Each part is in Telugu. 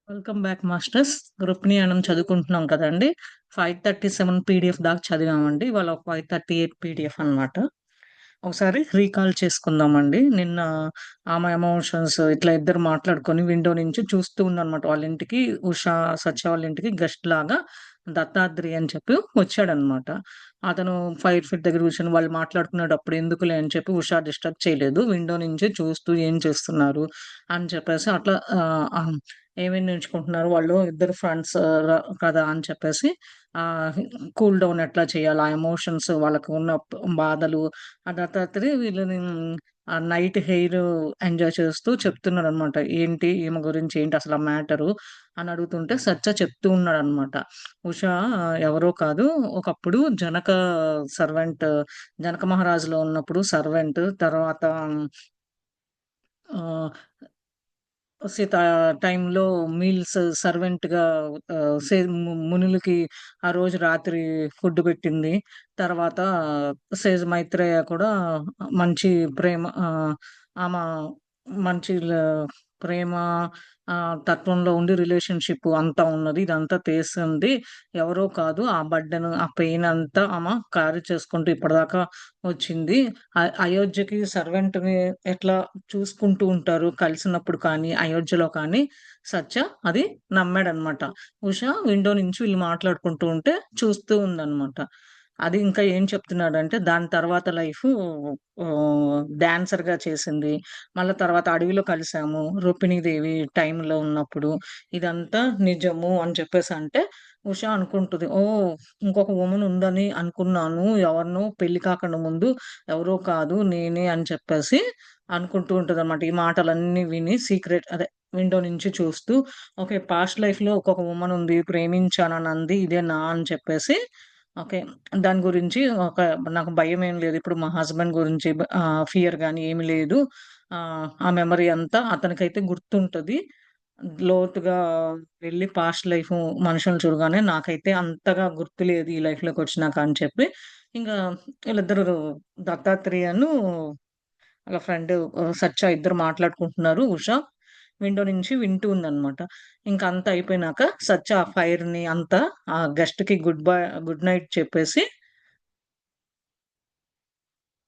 Welcome back masters. గృహిణి చదువుకుంటున్నాం కదండీ! 537 పీడీఎఫ్ దాకా చదివామండి. ఇవాళ 538 పీడీఎఫ్ అన్నమాట. ఒకసారి రీకాల్ చేసుకుందామండి. నిన్న ఆమె ఎమోషన్స్ ఇట్లా ఇద్దరు మాట్లాడుకొని విండో నుంచి చూస్తూ ఉందన్నమాట. వాళ్ళ ఇంటికి ఉషా, సత్య వాళ్ళ ఇంటికి గెస్ట్ లాగా దత్తాత్రేయ అని చెప్పి వచ్చాడన్నమాట. అతను ఫైర్ ఫిట్ దగ్గర కూర్చొని వాళ్ళు మాట్లాడుకునేటప్పుడు ఎందుకులే అని చెప్పి ఉషా డిస్టర్బ్ చేయలేదు. విండో నుంచి చూస్తూ ఏం చేస్తున్నారు అని చెప్పేసి అట్లా ఏమేమి నేర్చుకుంటున్నారు వాళ్ళు ఇద్దరు ఫ్రెండ్స్ కదా అని చెప్పేసి ఆహ్, కూల్ డౌన్ ఎట్లా చేయాలి? ఆ ఎమోషన్స్ వాళ్ళకి ఉన్న బాధలు ఆ దత్తాత్రేయ వీళ్ళని నైట్ హెయిర్ ఎంజాయ్ చేస్తూ చెప్తున్నాడనమాట. ఏంటి ఈమె గురించి ఏంటి అసలు ఆ మ్యాటరు అని అడుగుతుంటే సత్య చెప్తూ ఉన్నాడనమాట. ఉషా ఎవరో కాదు ఒకప్పుడు సర్వెంట్ జనక మహారాజులో ఉన్నప్పుడు సర్వెంట్ తర్వాత ఆహ్ సీత టైంలో మీల్స్ సర్వెంట్‌గా మునులకి ఆ రోజు రాత్రి ఫుడ్ పెట్టింది. తర్వాత మైత్రేయ కూడా మంచి ప్రేమ ఆమ మంచి ప్రేమ తత్వంలో ఉండి రిలేషన్‌షిప్ అంతా ఉన్నది. ఇదంతా తెలిసింది. ఎవరో కాదు ఆ బర్డెన్, ఆ పెయిన్ అంతా ఆమ క్యారీ చేసుకుంటూ ఇప్పటిదాకా వచ్చింది. అయోధ్యకి సర్వెంట్‌ని ఎట్లా చూసుకుంటూ ఉంటారు కలిసినప్పుడు కానీ, అయోధ్యలో కానీ సత్య అది నమ్మాడనమాట. ఉష విండో నుంచి వీళ్ళు మాట్లాడుకుంటూ ఉంటే చూస్తూ ఉందనమాట. అది ఇంకా ఏం చెప్తున్నాడంటే దాని తర్వాత లైఫు డాన్సర్‌గా చేసింది. మళ్ళా తర్వాత అడవిలో కలిసాము. రుక్మిణీదేవి టైంలో ఉన్నప్పుడు. ఇదంతా నిజము అని చెప్పేసంటే ఉష అనుకుంటది. ఓహ్! ఇంకొక వుమన్ ఉందని అనుకున్నాను. ఎవరినో పెళ్లి కాకుండా ముందు ఎవరో కాదు నేనే అని చెప్పేసి అనుకుంటూ ఉంటదనమాట. ఈ మాటలన్నీ విని అదే విండో నుంచి చూస్తూ ఓకే. పాస్ట్ లైఫ్‌లో ఒకొక వుమన్ ఉంది. ప్రేమించానని అంది. ఇదేనా అని చెప్పేసి ఓకే. దాని గురించి నాకు భయమేం లేదు. ఇప్పుడు మా హస్బెండ్ గురించి ఫియర్ గాని ఏమి లేదు. ఆ మెమరీ అంతా అతనికైతే గుర్తుంటది. లోతుగా వెళ్లి పాస్ట్ లైఫ్ మనుషుల్ని చూడగానే నాకైతే అంతగా గుర్తులేదు ఈ లైఫ్‌లోకొచ్చినాక అని చెప్పి, ఇంగా వీళ్ళిద్దరు దత్తాత్రేయను వాళ్ళ ఫ్రెండ్ సత్య ఇద్దరు మాట్లాడుకుంటున్నారు. ఉష విండో నుంచి వింటూ ఉందనమాట. ఇంక అంతా అయిపోయినాక సత్య ఆ ఫైర్‌ని అంతా ఆ గెస్ట్‌కి గుడ్ నైట్ చెప్పేసి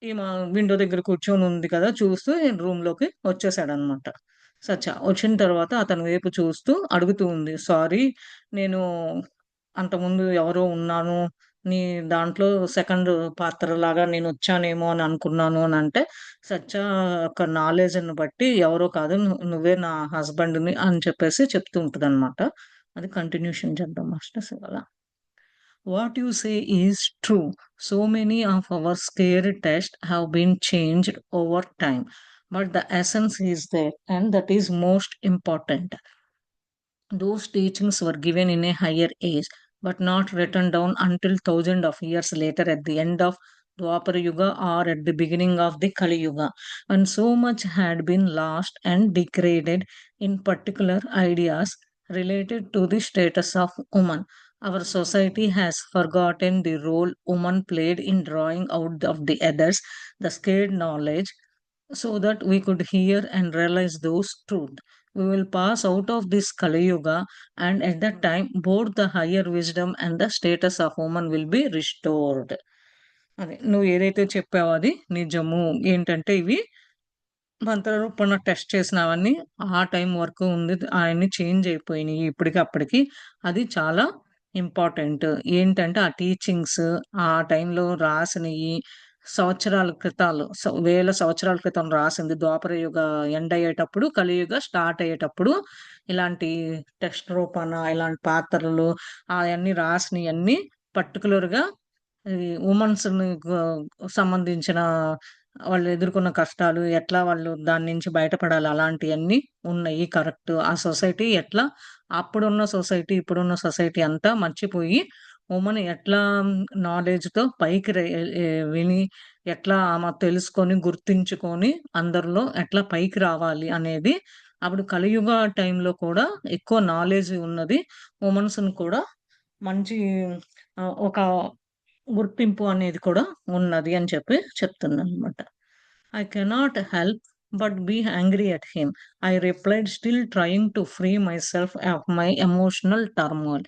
ఈమ విండో దగ్గర కూర్చొనుంది కదా! చూస్తూ రూమ్‌లోకి వచ్చేసాడనమాట. సత్య. వచ్చిన తర్వాత అతని వైపు చూస్తూ అడుగుతూ ఉంది. సారీ నేను అంతకుముందు ఎవరో ఉన్నాను. నీ దాంట్లో సెకండ్ పాత్రలాగా నేనొచ్చానేమో అని అనుకున్నాను అనంటే, సత్య యొక్క నాలెడ్జ్‌ని బట్టి ఎవరో కాదు నువ్వే నా హస్బెండ్‌ని అని చెప్పేసి చెప్తూ ఉంటదనమాట. అది కంటిన్యూషన్ చేద్దాం మాస్టర్స్ ఇవాళ. What you say is true. So many of our scare tests have been changed over time, but the essence is there, and that is most important. Those teachings were given in a higher age, but not written down until thousands of years later at the end of Dwapara Yuga or at the beginning of the Kali Yuga, when so much had been lost and degraded, in particular ideas related to the status of woman. Our society has forgotten the role woman played in drawing out of the others the scared knowledge so that we could hear and realize those truths. We will pass out of this Kali Yuga, and at that time, both the higher wisdom and the status of woman will be restored. అదే నువ్వు ఏదైతే చెప్పావో అది నిజము. ఏంటంటే ఇవి మంత్రరూపంలో టెస్ట్ చేసినవన్నీ ఆ టైం వరకు ఉంది. అయన్నీ చేంజ్ అయిపోయినియి ఇప్పటికి అప్పటికి. అది చాలా ఇంపార్టెంట్. ఏంటంటే ఆ టీచింగ్స్ ఆ టైంలో రాసినయి సంవత్సరాల క్రితాలు వేల సంవత్సరాల క్రితం రాసింది ద్వాపర యుగ ఎండ్ అయ్యేటప్పుడు, కలియుగ స్టార్ట్ అయ్యేటప్పుడు ఇలాంటి టెక్స్ట్ రూపాన ఇలాంటి పాత్రలు అయన్నీ రాసినయన్నీ పర్టిక్యులర్‌గా ఈ వుమన్స్‌ని సంబంధించిన వాళ్ళు ఎదుర్కొన్న కష్టాలు, ఎట్లా వాళ్ళు దాని నుంచి బయటపడాలి అలాంటియన్నీ ఉన్నాయి. కరెక్ట్. ఆ సొసైటీ ఎట్లా అప్పుడున్న సొసైటీ, ఇప్పుడున్న సొసైటీ అంతా మర్చిపోయి వుమన్ ఎట్లా నాలెడ్జ్‌తో పైకి విని ఎట్లా ఆమె తెలుసుకొని, గుర్తించుకొని అందరిలో ఎట్లా పైకి రావాలి అనేది అప్పుడు కలియుగ టైంలో కూడా ఎక్కువ నాలెడ్జ్ ఉన్నది. వుమన్స్‌ని కూడా మంచి ఒక గుర్తింపు అనేది కూడా ఉన్నది అని చెప్పి చెప్తుందనమాట. I cannot help but be angry at him. I replied, still trying to free myself of my emotional turmoil.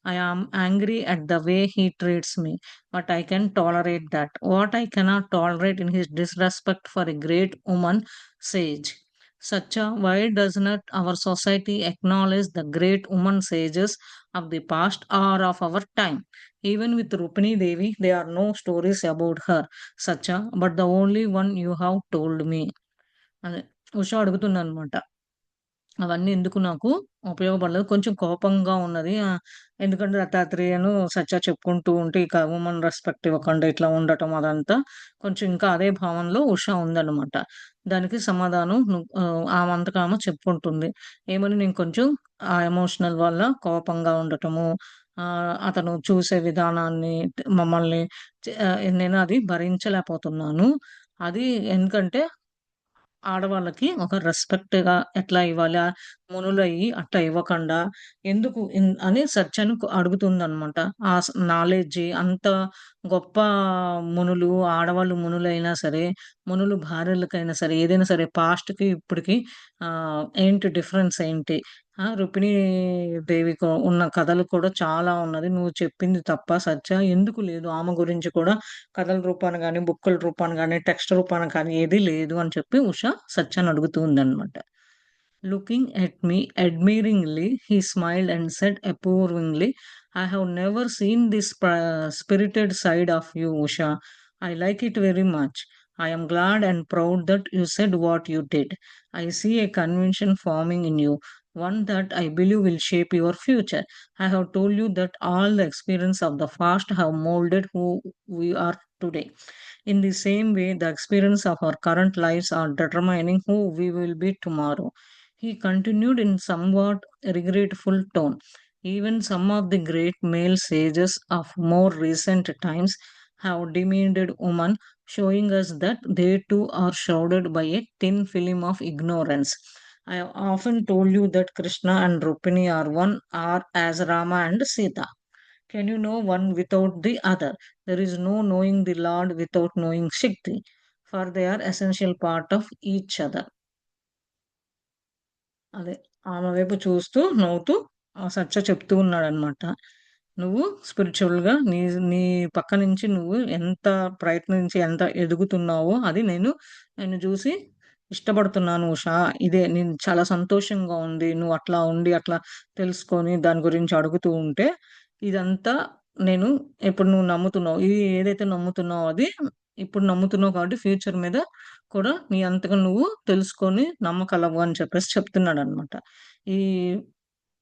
I am angry at the way he treats me, but I can tolerate that. What I cannot tolerate in his disrespect for a great woman sage. Satya, why does not our society acknowledge the great woman sages of the past or of our time? Even with Rupini Devi, there are no stories about her, Satya, but the only one you have told me. అదే ఉష అడుగుతుందనమాట. అవన్నీ ఎందుకు నాకు ఉపయోగపడలేదు. కొంచెం కోపంగా ఉన్నది. ఎందుకంటే దత్తాత్రేయను సత్య చెప్పుకుంటూ ఉంటే ఇక వుమన్ రెస్పెక్ట్ ఇవ్వకుండా ఇట్లా ఉండటం అదంతా కొంచెం ఇంకా అదే భావనలో ఉష ఉందనమాట. దానికి సమాధానం ఆమంతకు ఆమె చెప్పుకుంటుంది. ఏమని నేను కొంచెం ఆ ఎమోషనల్ వల్ల కోపంగా ఉండటము, అతను చూసే విధానాన్ని మమ్మల్ని నేను అది భరించలేకపోతున్నాను. అది ఎందుకంటే ఆడవాళ్ళకి ఒక రెస్పెక్ట్‌గా ఎట్లా ఇవ్వాలి? మునులయ్యి అట్లా ఇవ్వకండా ఎందుకు అని సత్యను అడుగుతుందనమాట. ఆ నాలెడ్జి అంత గొప్ప మునులు, ఆడవాళ్ళు మునులైనా సరే, మునులు భార్యలకైనా సరే, ఏదైనా సరే పాస్ట్‌కి ఇప్పటికి ఏంటి డిఫరెన్స్ ఏంటి? రుక్మిణీ దేవికి ఉన్న కథలు కూడా చాలా ఉన్నది. నువ్వు చెప్పింది తప్ప సత్య ఎందుకు లేదు? ఆమె గురించి కూడా కథల రూపాన గాని, బుక్కుల రూపాన గాని, టెక్స్ట్ రూపాన కానీ ఏది లేదు అని చెప్పి ఉష సత్యాన్ని అడుగుతూ ఉందన్నమాట. Looking at me admiringly, he smiled and said approvingly, I have never seen this spirited side of you, Usha. I like it very much. I am glad and proud that you said what you did. I see a convention forming in you, one that I believe will shape your future. I have told you that all the experience of the past have molded who we are today. In the same way, the experience of our current lives are determining who we will be tomorrow. He continued in somewhat regretful tone. Even some of the great male sages of more recent times have demeaned women, showing us that they too are shrouded by a thin film of ignorance. I have often told you that Krishna and Rukmini are one, are as Rama and Sita. Can you know one without the other? There is no knowing the Lord without knowing Shakti, for they are essential part of each other. అదే ఆమె వైపు చూస్తూ, నవ్వుతూ సత్య చెప్తూ ఉన్నాడనమాట. నువ్వు స్పిరిచువల్‌గా నీ పక్క నుంచి నువ్వు ఎంత ప్రయత్నించి ఎంత ఎదుగుతున్నావో అది నిన్ను జూసి ఇష్టపడుతున్నాను ఉషా. ఇదే నేను చాలా సంతోషంగా ఉంది. నువ్వు అట్లా ఉండి, అట్లా తెలుసుకొని దాని గురించి అడుగుతూ ఉంటే, ఇదంతా నేను ఇప్పుడు నువ్వు నమ్ముతున్నావు. ఇది ఏదైతే నమ్ముతున్నావో అది ఇప్పుడు నమ్ముతున్నావు కాబట్టి ఫ్యూచర్ మీద కూడా నీ అంతగా నువ్వు తెలుసుకొని నమ్మగలవు అని చెప్పేసి చెప్తున్నాడనమాట. ఈ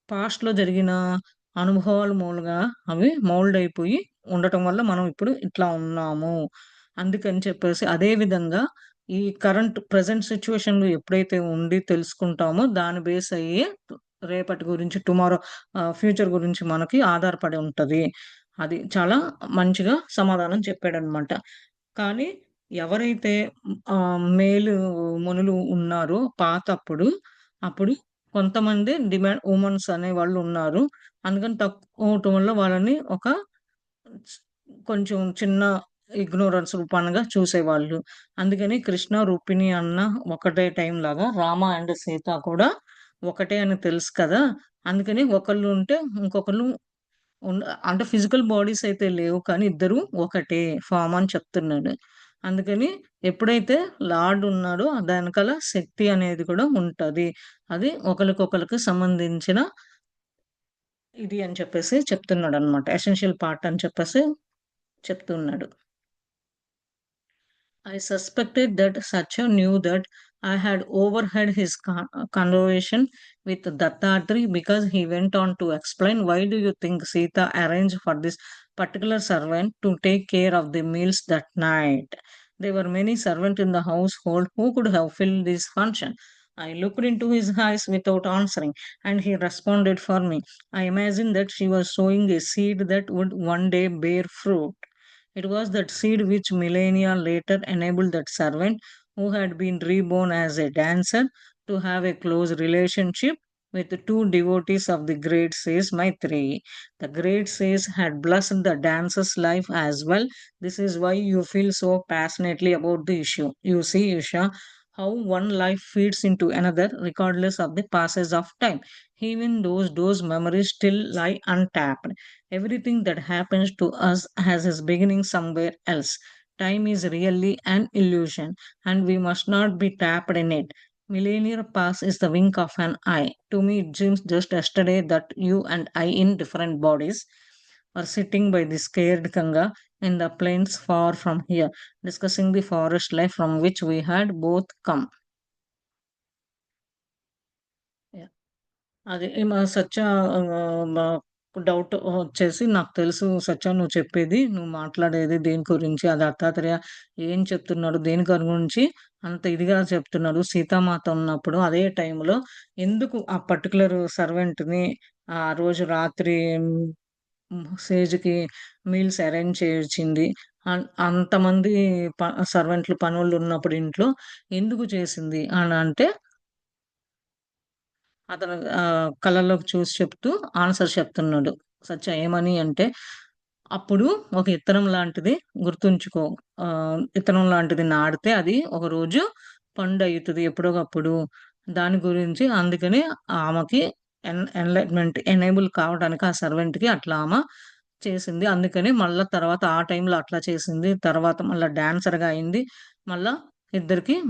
పాస్ట్‌లో జరిగిన అనుభవాల మూలంగా అవి మౌల్డ్ అయిపోయి ఉండటం వల్ల మనం ఇప్పుడు ఇట్లా ఉన్నాము. అందుకని చెప్పేసి అదే విధంగా ఈ ప్రెజెంట్ సిట్యుయేషన్‌లో ఎప్పుడైతే ఉండి తెలుసుకుంటామో దాన్ని బేస్ అయ్యే రేపటి గురించి ఫ్యూచర్ గురించి మనకి ఆధారపడి ఉంటది. అది చాలా మంచిగా సమాధానం చెప్పాడనమాట. కానీ ఎవరైతే మేలు మునులు ఉన్నారో అప్పుడు కొంతమంది వుమన్స్ అనేవాళ్ళు ఉన్నారు. అందుకని తక్కువ అవటం వల్ల వాళ్ళని ఒక స్ కొంచెం చిన్న ఇగ్నోరెన్స్ రూపానగా చూసేవాళ్ళు. అందుకని కృష్ణ, రుక్మిణి అన్న ఒకటే టైం లాగా రామ అండ్ సీత కూడా ఒకటే అని తెలుసు కదా! అందుకని ఒకళ్ళు ఉంటే ఇంకొకళ్ళు ఉండ అంటే ఫిజికల్ బాడీస్ అయితే లేవు కానీ ఇద్దరు ఒకటే ఫార్మ్ అని చెప్తున్నాడు. అందుకని ఎప్పుడైతే లార్డ్ ఉన్నాడో దాని వెనకాల శక్తి అనేది కూడా ఉంటది. అది ఒకళ్ళకొకళ్ళకి సంబంధించిన ఇది అని చెప్పేసి చెప్తున్నాడన్నమాట. ఎసెన్షియల్ పార్ట్ అని చెప్పేసి చెప్తున్నాడు. I suspected that Satya knew that I had overheard his conversation with Dattatri because he went on to explain, why do you think Sita arranged for this particular servant to take care of the meals that night? There were many servants in the household who could have filled this function. I looked into his eyes without answering, and he responded for me. I imagined that she was sowing a seed that would one day bear fruit. It was that seed which millennia later enabled that servant, who had been reborn as a dancer, to have a close relationship with the two devotees of the great sage Maitreyi. The great sage had blessed the dancer's life as well. This is why you feel so passionately about the issue. You see, Isha, how one life feeds into another regardless of the passage of time. Even those memories still lie untapped. Everything that happens to us has its beginning somewhere else. Time is really an illusion, and we must not be trapped in it. Millennial pass is the wink of an eye. To me, it seems just yesterday that you and I, in different bodies, were sitting by the scared Ganga in the plains far from here, discussing the forest life from which we had both come. Yeah. అది మా సత్య డౌట్ వచ్చేసి నాకు తెలుసు సత్య నువ్వు చెప్పేది, నువ్వు మాట్లాడేది దేని గురించి, అది దత్తాత్రేయ ఏం చెప్తున్నాడు, దేని గురించి అంత ఇదిగా చెప్తున్నాడు. సీతామాత ఉన్నప్పుడు అదే టైంలో ఎందుకు ఆ పర్టికులర్ సర్వెంట్‌ని ఆ రోజు రాత్రి సేజ్‌కి మీల్స్ అరేంజ్ చేయించింది. అంతమంది సర్వెంట్లు పనోళ్ళు ఉన్నప్పుడు ఇంట్లో ఎందుకు చేసింది అని అంటే అతను కళ్ళల్లోకి చూసి చెప్తూ ఆన్సర్ చెప్తున్నాడు. సత్య ఏమని అంటే, "అప్పుడు ఒక ఇత్తనం లాంటిది గుర్తుంచుకో. ఇత్తనం లాంటిది నాటితే అది ఒకరోజు పండయితది ఎప్పుడోకప్పుడు. దాని గురించి అందుకని ఆమెకి ఎన్‌లైట్‌మెంట్ ఎనేబుల్ కావడానికి ఆ సర్వెంట్‌కి అట్లా చేసింది. అందుకని మళ్ళా తర్వాత ఆ టైంలో అట్లా చేసింది. తర్వాత మళ్ళా డాన్సర్‌గా అయింది. మళ్ళా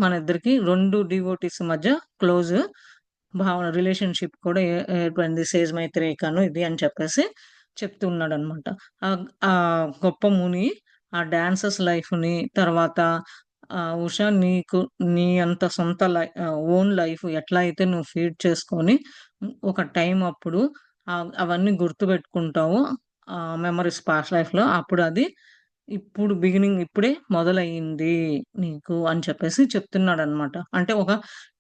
మన ఇద్దరికి 2 డివోటీస్ మధ్య క్లోజ్ భావన రిలేషన్‌షిప్ కూడా ఏర్పడింది. 'సేజ్ మై త్రేకను' ఇది అని చెప్పేసి చెప్తున్నాడనమాట. ఆ గొప్ప ముని ఆ డాన్సర్స్ లైఫ్‌ని తర్వాత ఉషా నీ అంత సొంత ఓన్ లైఫ్ ఎట్లా అయితే నువ్వు ఫీడ్ చేసుకొని ఒక టైం అప్పుడు అవన్నీ గుర్తుపెట్టుకుంటావో మెమోరీస్ పాస్ట్ లైఫ్‌లో అప్పుడు అది ఇప్పుడు బిగినింగ్ ఇప్పుడే మొదలయింది నీకు అని చెప్పేసి చెప్తున్నాడనమాట. అంటే ఒక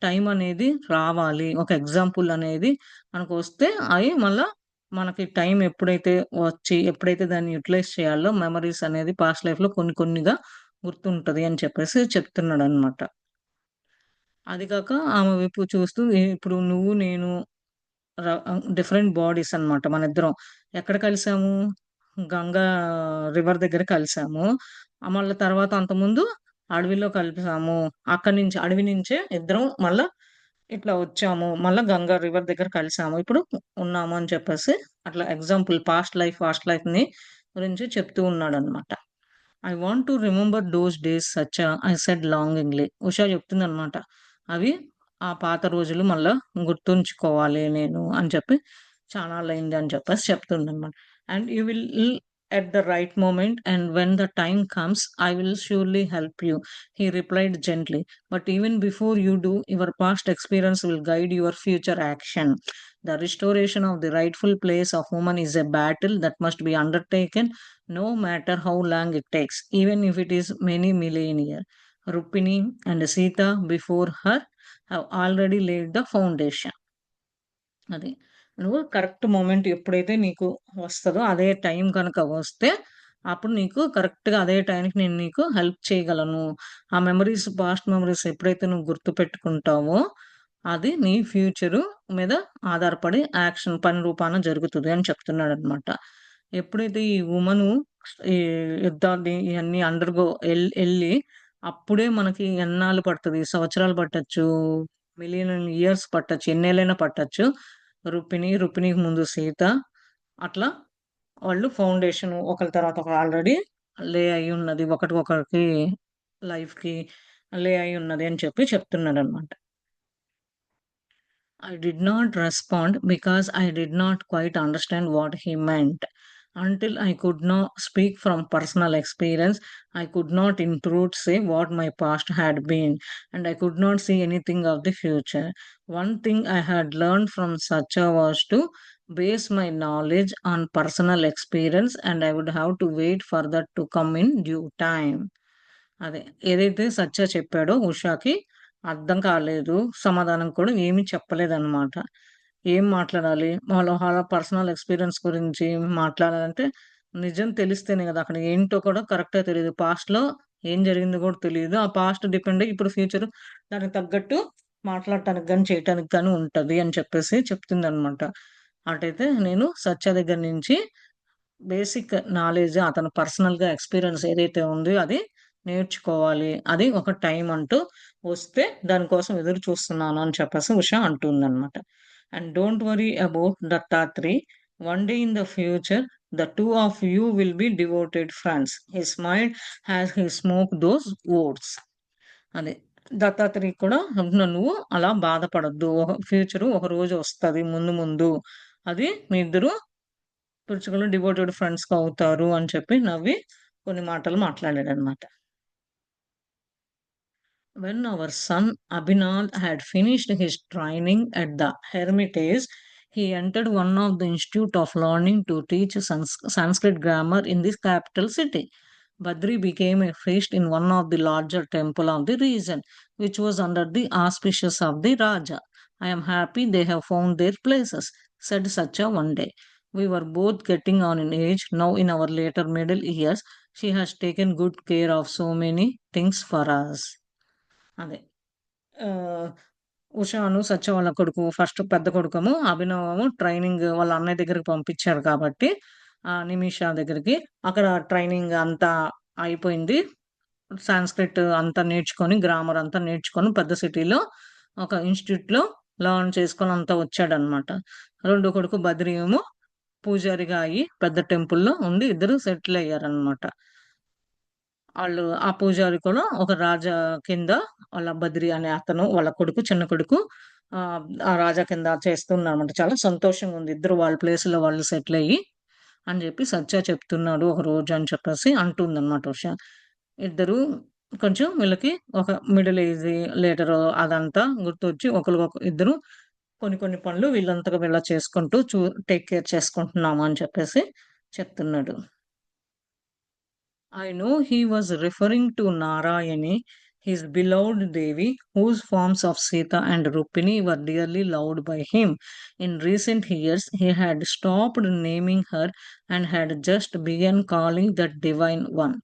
టైం అనేది రావాలి. ఒక ఎగ్జాంపుల్ అనేది మనకొస్తే అయి మళ్ళా మనకి టైం ఎప్పుడైతే వచ్చి, ఎప్పుడైతే దాన్ని యుటిలైజ్ చేయాలో మెమోరీస్ అనేది పాస్ట్ లైఫ్‌లో కొన్ని కొన్నిగా గుర్తుంటది అని చెప్పేసి చెప్తున్నాడనమాట. అది కాక ఆమె వైపు చూస్తూ ఇప్పుడు నువ్వు నేను డిఫరెంట్ బాడీస్ అన్నమాట మనిద్దరం. ఎక్కడ కలిసాము? గంగా రివర్ దగ్గర కలిసాము. మళ్ళా తర్వాత అంతకుముందు అడవిలో కలిసాము. అక్కడి నుంచి అడవి నుంచే ఇద్దరం మళ్ళా ఇట్లా వచ్చాము. మళ్ళా గంగా రివర్ దగ్గర కలిసాము. ఇప్పుడు ఉన్నాము అని చెప్పేసి అట్లా ఎగ్జాంపుల్ పాస్ట్ లైఫ్‌ని గురించి చెప్తూ ఉన్నాడన్నమాట. I want to remember those days such I said longingly. Usha చెప్తుందనమాట. అవి ఆ పాత రోజులు మళ్ళా గుర్తుంచుకోవాలి నేను అని చెప్పి చానాళ్ళయింది అని చెప్పేసి చెప్తుందనమాట. And you will at the right moment and when the time comes I will surely help you. He replied gently. But even before you do your past experience will guide your future action. The restoration of the rightful place of woman is a battle that must be undertaken no matter how long it takes, even if it is many millennia. Rupini and Sita before her have already laid the foundation. అది. నువ్వు కరెక్ట్ మొమెంట్ ఎప్పుడైతే నీకు వస్తదో, అదే టైం గనక వస్తే, అప్పుడు నీకు కరెక్ట్‌గా అదే టైంకి నేను నీకు హెల్ప్ చేయగలను. ఆ మెమోరీస్, పాస్ట్ మెమోరీస్ ఎప్పుడైతే నువ్వు గుర్తుపెట్టుకుంటావో, అది నీ ఫ్యూచరు మీద ఆధారపడి యాక్షన్ పని రూపాన జరుగుతది అని చెప్తున్నాడనమాట. ఎప్పుడైతే ఈ వుమను ఈ యుద్ధాన్ని ఇయన్నీ అండర్‌గో ఎళ్లి అప్పుడే మనకి ఎన్నాళ్ళు పడతది, సంవత్సరాలు పట్టొచ్చు, మిలియన్ ఇయర్స్ పట్టొచ్చు, ఎన్నేళ్ళైనా పట్టొచ్చు. రుక్మిణికి ముందు సీత అట్లా వాళ్ళు ఫౌండేషన్ ఒకళ్ళ తర్వాత ఒకరు ఆల్రెడీ లే అయ్యున్నది. ఒకటికొకరికి లైఫ్‌కి లే అయ్యున్నది అని చెప్పి చెప్తున్నాడనమాట. I did not respond because I did not quite understand what he meant. Until I could not speak from personal experience, I could not in truth say what my past had been, and I could not see anything of the future. One thing I had learned from Sacha was to base my knowledge on personal experience, and I would have to wait for that to come in due time. అదే. ఏదైతే సత్య చెప్పాడో ఉషాకి అర్థం కాలేదు. సమాధానం కూడా ఏమి చెప్పలేదనమాట. ఏం మాట్లాడాలి? వాళ్ళ పర్సనల్ ఎక్స్‌పీరియన్స్ గురించి మాట్లాడాలంటే నిజం తెలిస్తేనే గదా! అక్కడ ఏంటో కూడా కరెక్ట్‌గా తెలీదు. పాస్ట్‌లో ఏం జరిగిందో కూడా తెలీదు. ఆ పాస్ట్ డిపెండ్ అయ్యి ఇప్పుడు ఫ్యూచర్ దానికి తగ్గట్టు మాట్లాడటానికి గాని, చేయటానికి గాని ఉంటది అని చెప్పేసి చెప్తుందనమాట. అటైతే నేను సత్య దగ్గర నుంచి బేసిక్ నాలెడ్జ్ అతను పర్సనల్‌గా ఎక్స్‌పీరియన్స్ ఏదైతే ఉందో అది నేర్చుకోవాలి. అది ఒక టైం అంటూ వస్తే దానికోసం ఎదురు చూస్తున్నాను అని చెప్పేసి ఉష అంటుందనమాట. And don't worry about Dattatri. One day in the future the two of you will be devoted friends. He smiled as he smoke those words. అదే. దత్తాత్రేయ కూడా అంటున్నాడు, "నువ్వు అలా బాధపడొద్దు. ఫ్యూచరు ఒక రోజు వస్తది ముందు ముందు. అది మీ ఇద్దరు పిలుచుకుని డివోటెడ్ ఫ్రెండ్స్‌గా అవుతారు" అని చెప్పి నవ్వి కొన్ని మాటలు మాట్లాడాడనమాట. When our son Abhinav had finished his training at the Hermitage, he entered one of the Institute of Learning to teach Sanskrit grammar in this capital city. Badri became a priest in one of the larger temple of the region, which was under the auspices of the Raja. I am happy they have found their places, said Sacha one day. We were both getting on in age, now in our later middle years. She has taken good care of so many things for us. అదే. ఆహ్, ఉషాను, సత్య వాళ్ళ కొడుకు ఫస్ట్ పెద్ద కొడుకేమో అభినవేమో ట్రైనింగ్ వాళ్ళ అన్నయ్య దగ్గరికి పంపించారు కాబట్టి, నిమిష దగ్గరికి. అక్కడ ట్రైనింగ్ అంతా అయిపోయింది. సాంస్క్రిట్ అంతా నేర్చుకొని, గ్రామర్ అంతా నేర్చుకొని పెద్ద సిటీలో ఒక ఇన్‌స్టిట్యూట్‌లో లెర్న్ చేసుకొని అంతా వచ్చాడనమాట. రెండో కొడుకు బద్రి ఏమో పూజారిగా అయ్యి పెద్ద టెంపుల్‌లో ఉండి ఇద్దరు సెటిల్ అయ్యారనమాట. ఆళ్ళు ఆ పూజారి కూడా ఒక రాజా కింద వాళ్ళ బద్రి అనే అతను, వాళ్ళ కొడుకు, చిన్న కొడుకు ఆ రాజా కింద చేస్తున్నారన్నమాట. చాలా సంతోషంగుంది. ఇద్దరు వాళ్ళ ప్లేస్‌లో వాళ్ళు సెటిల్ అయ్యి అని జెప్పి సత్య చెప్తున్నాడు ఒకరోజు అని చెప్పేసి అంటుందన్నమాట ఉష. ఇద్దరు కొంచెం వీళ్ళకి ఒక మిడిల్ ఏజ్, లేటరు అదంతా గుర్తొచ్చి ఇద్దరు కొన్ని కొన్ని పనులు వీళ్ళంతట వీళ్ళే చేసుకుంటూ టేక్ కేర్ చేసుకుంటున్నాము అని చెప్పేసి చెప్తున్నాడు. I know he was referring to Narayani, his beloved Devi, whose forms of Sita and Rukmini were dearly loved by him. In recent years, he had stopped naming her and had just begun calling that divine one.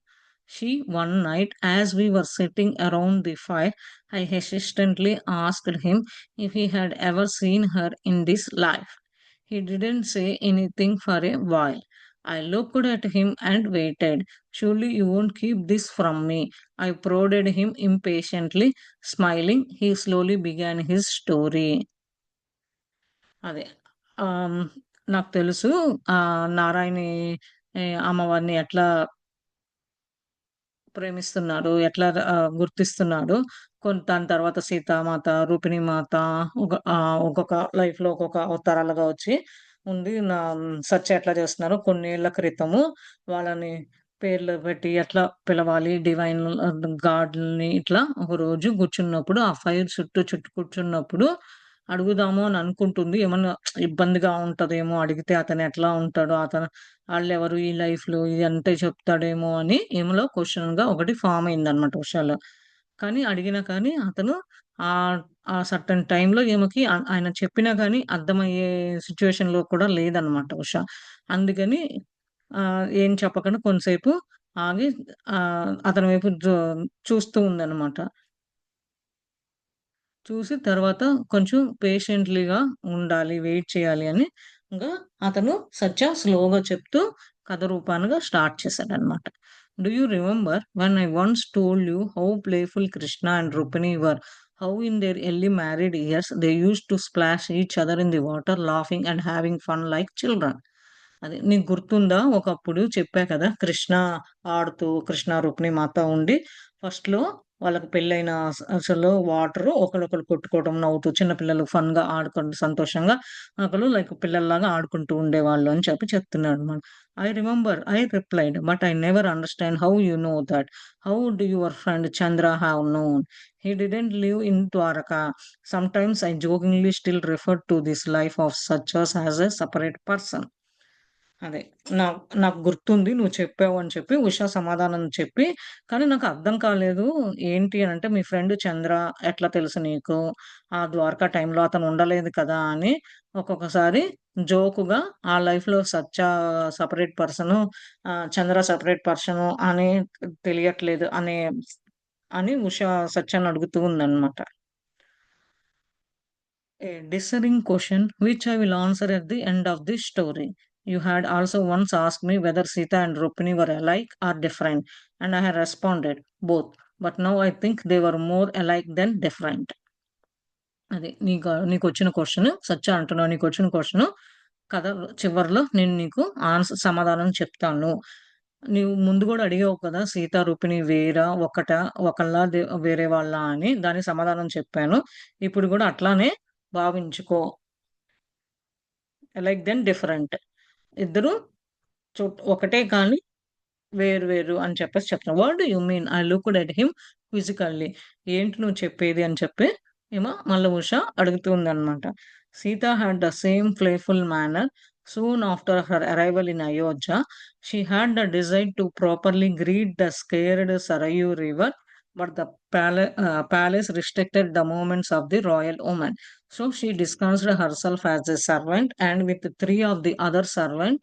One night, as we were sitting around the fire, I hesitantly asked him if he had ever seen her in this life. He didn't say anything for a while. I looked at him and waited. Surely you won't keep this from me. I prodded him impatiently. Smiling, he slowly began his story. అదే. ఆహ్, నాకు తెలుసు నారాయణి అమ్మవారిని ఎట్లా ప్రేమిస్తున్నాడు. ఎట్లా గుర్తిస్తున్నాడు. దాని తర్వాత సీతామాత, రుక్మిణి మాత ఒక్కొక్క లైఫ్‌లో ఒక్కొక్క అవతారాలుగా వచ్చి ఉంది. సర్చ్ ఎట్లా చేస్తున్నారో కొన్నేళ్ల క్రితము వాళ్ళని పేర్లు పెట్టి ఎట్లా పిలవాలి డివైన్ గాడ్‌లని ఇట్లా ఒకరోజు కూర్చున్నప్పుడు ఆ ఫైర్ చుట్టూ కూర్చున్నప్పుడు అడుగుదాము అని అనుకుంటుంది. ఏమన్నా ఇబ్బందిగా ఉంటదేమో అడిగితే అతను ఎట్లా ఉంటాడో ఆళ్ళెవరు ఈ లైఫ్‌లో ఇదంటే చెప్తాడేమో అని ఈమెలో క్వెషన్‌గా ఒకటి ఫార్మ్ అయిందన్నమాట ఉషాలో. కానీ అడిగినా కానీ అతను ఆహ్, ఆ సర్టెన్ టైమ్‌లో ఈమెకి ఆయన చెప్పినా గాని అర్థమయ్యే సిట్యుయేషన్‌లో కూడా లేదన్నమాట ఉష. అందుకని ఏం చెప్పకుండా కొంతసేపు ఆగి అతని వైపు చూస్తూ ఉందన్నమాట. చూసి తర్వాత కొంచెం పేషెంట్‌లీగా ఉండాలి, వెయిట్ చేయాలి అని ఇంగా అతను సత్య స్లోగా చెప్తూ కథ రూపానుగా స్టార్ట్ చేశాడనమాట. "Do you remember when I once told you how playful Krishna and Rukmini were? How in their early married years they used to splash each other in the water, laughing and having fun like children." అది నీకు గుర్తుందా? ఒకప్పుడు చెప్పా కదా! కృష్ణ, రుక్మిణి మాత ఉండి ఫస్ట్‌లో వాళ్ళకి పెళ్ళైన అసలు వాటరు ఒకళ్ళొకళ్ళు కొట్టుకోవడం, నవ్వుతూ చిన్న పిల్లలు ఫన్‌గా ఆడుకుంటూ సంతోషంగా ఒకళ్ళు లైక్ పిల్లల్లాగా ఆడుకుంటూ ఉండేవాళ్ళు అని చెప్పి చెప్తున్నాడన్నమాట. I remember I replied, but I never understand how you know that. How do your friend Chandra have known? He didn't live in Dwarka. Sometimes I jokingly still refer to this life of such as a separate person. అదే. నాకు గుర్తుంది నువ్వు చెప్పావు అని చెప్పి ఉషా సమాధానం చెప్పి, కానీ నాకు అర్థం కాలేదు. ఏంటి అనంటే, మీ ఫ్రెండ్ చంద్ర ఎట్లా తెలుసు నీకు? ఆ ద్వారకా టైంలో అతను ఉండలేదు కదా! అని ఒక్కొక్కసారి జోక్‌గా ఆ లైఫ్‌లో సెపరేట్ పర్సను, చంద్ర సెపరేట్ పర్సను అని తెలియట్లేదు అని ఉషా సత్యాన్ని అడుగుతూ ఉందన్నమాట. A dissering question which I will answer at the end of this story. You had also once asked me whether Sita and Rukmini were alike or different, and I had responded, both. But now I think they were more alike than different. అది నీకొచ్చిన క్వశ్చన్ సత్య అంటున్నావు, నీకొచ్చిన క్వశ్చన్ కథ చివర్లో నేను నీకు సమాధానం చెప్తాను. నీవు ముందు కూడా అడిగావు కదా, సీత రూపిణి వేరా ఒకళ్ళ వేరే వాళ్ళ అని, దానికి సమాధానం చెప్పాను. ఇప్పుడు కూడా అట్లానే భావించుకో. లైక్ దెన్ డిఫరెంట్, ఇద్దరు ఒకటే కానీ వేరు వేరు అని చెప్పేసి చెప్తాను. What do you mean? I looked at him physically. ఏంటి నువ్వు చెప్పేది అని చెప్పి ఏమో మల్ల ఉష అడుగుతుందన్నమాట. Sita had the same playful manner soon after her arrival in Ayodhya. She had the desire to properly greet the scared Sarayu river, but the palace restricted the movements of the royal woman. So she disguised herself as a servant, and with three of the other servants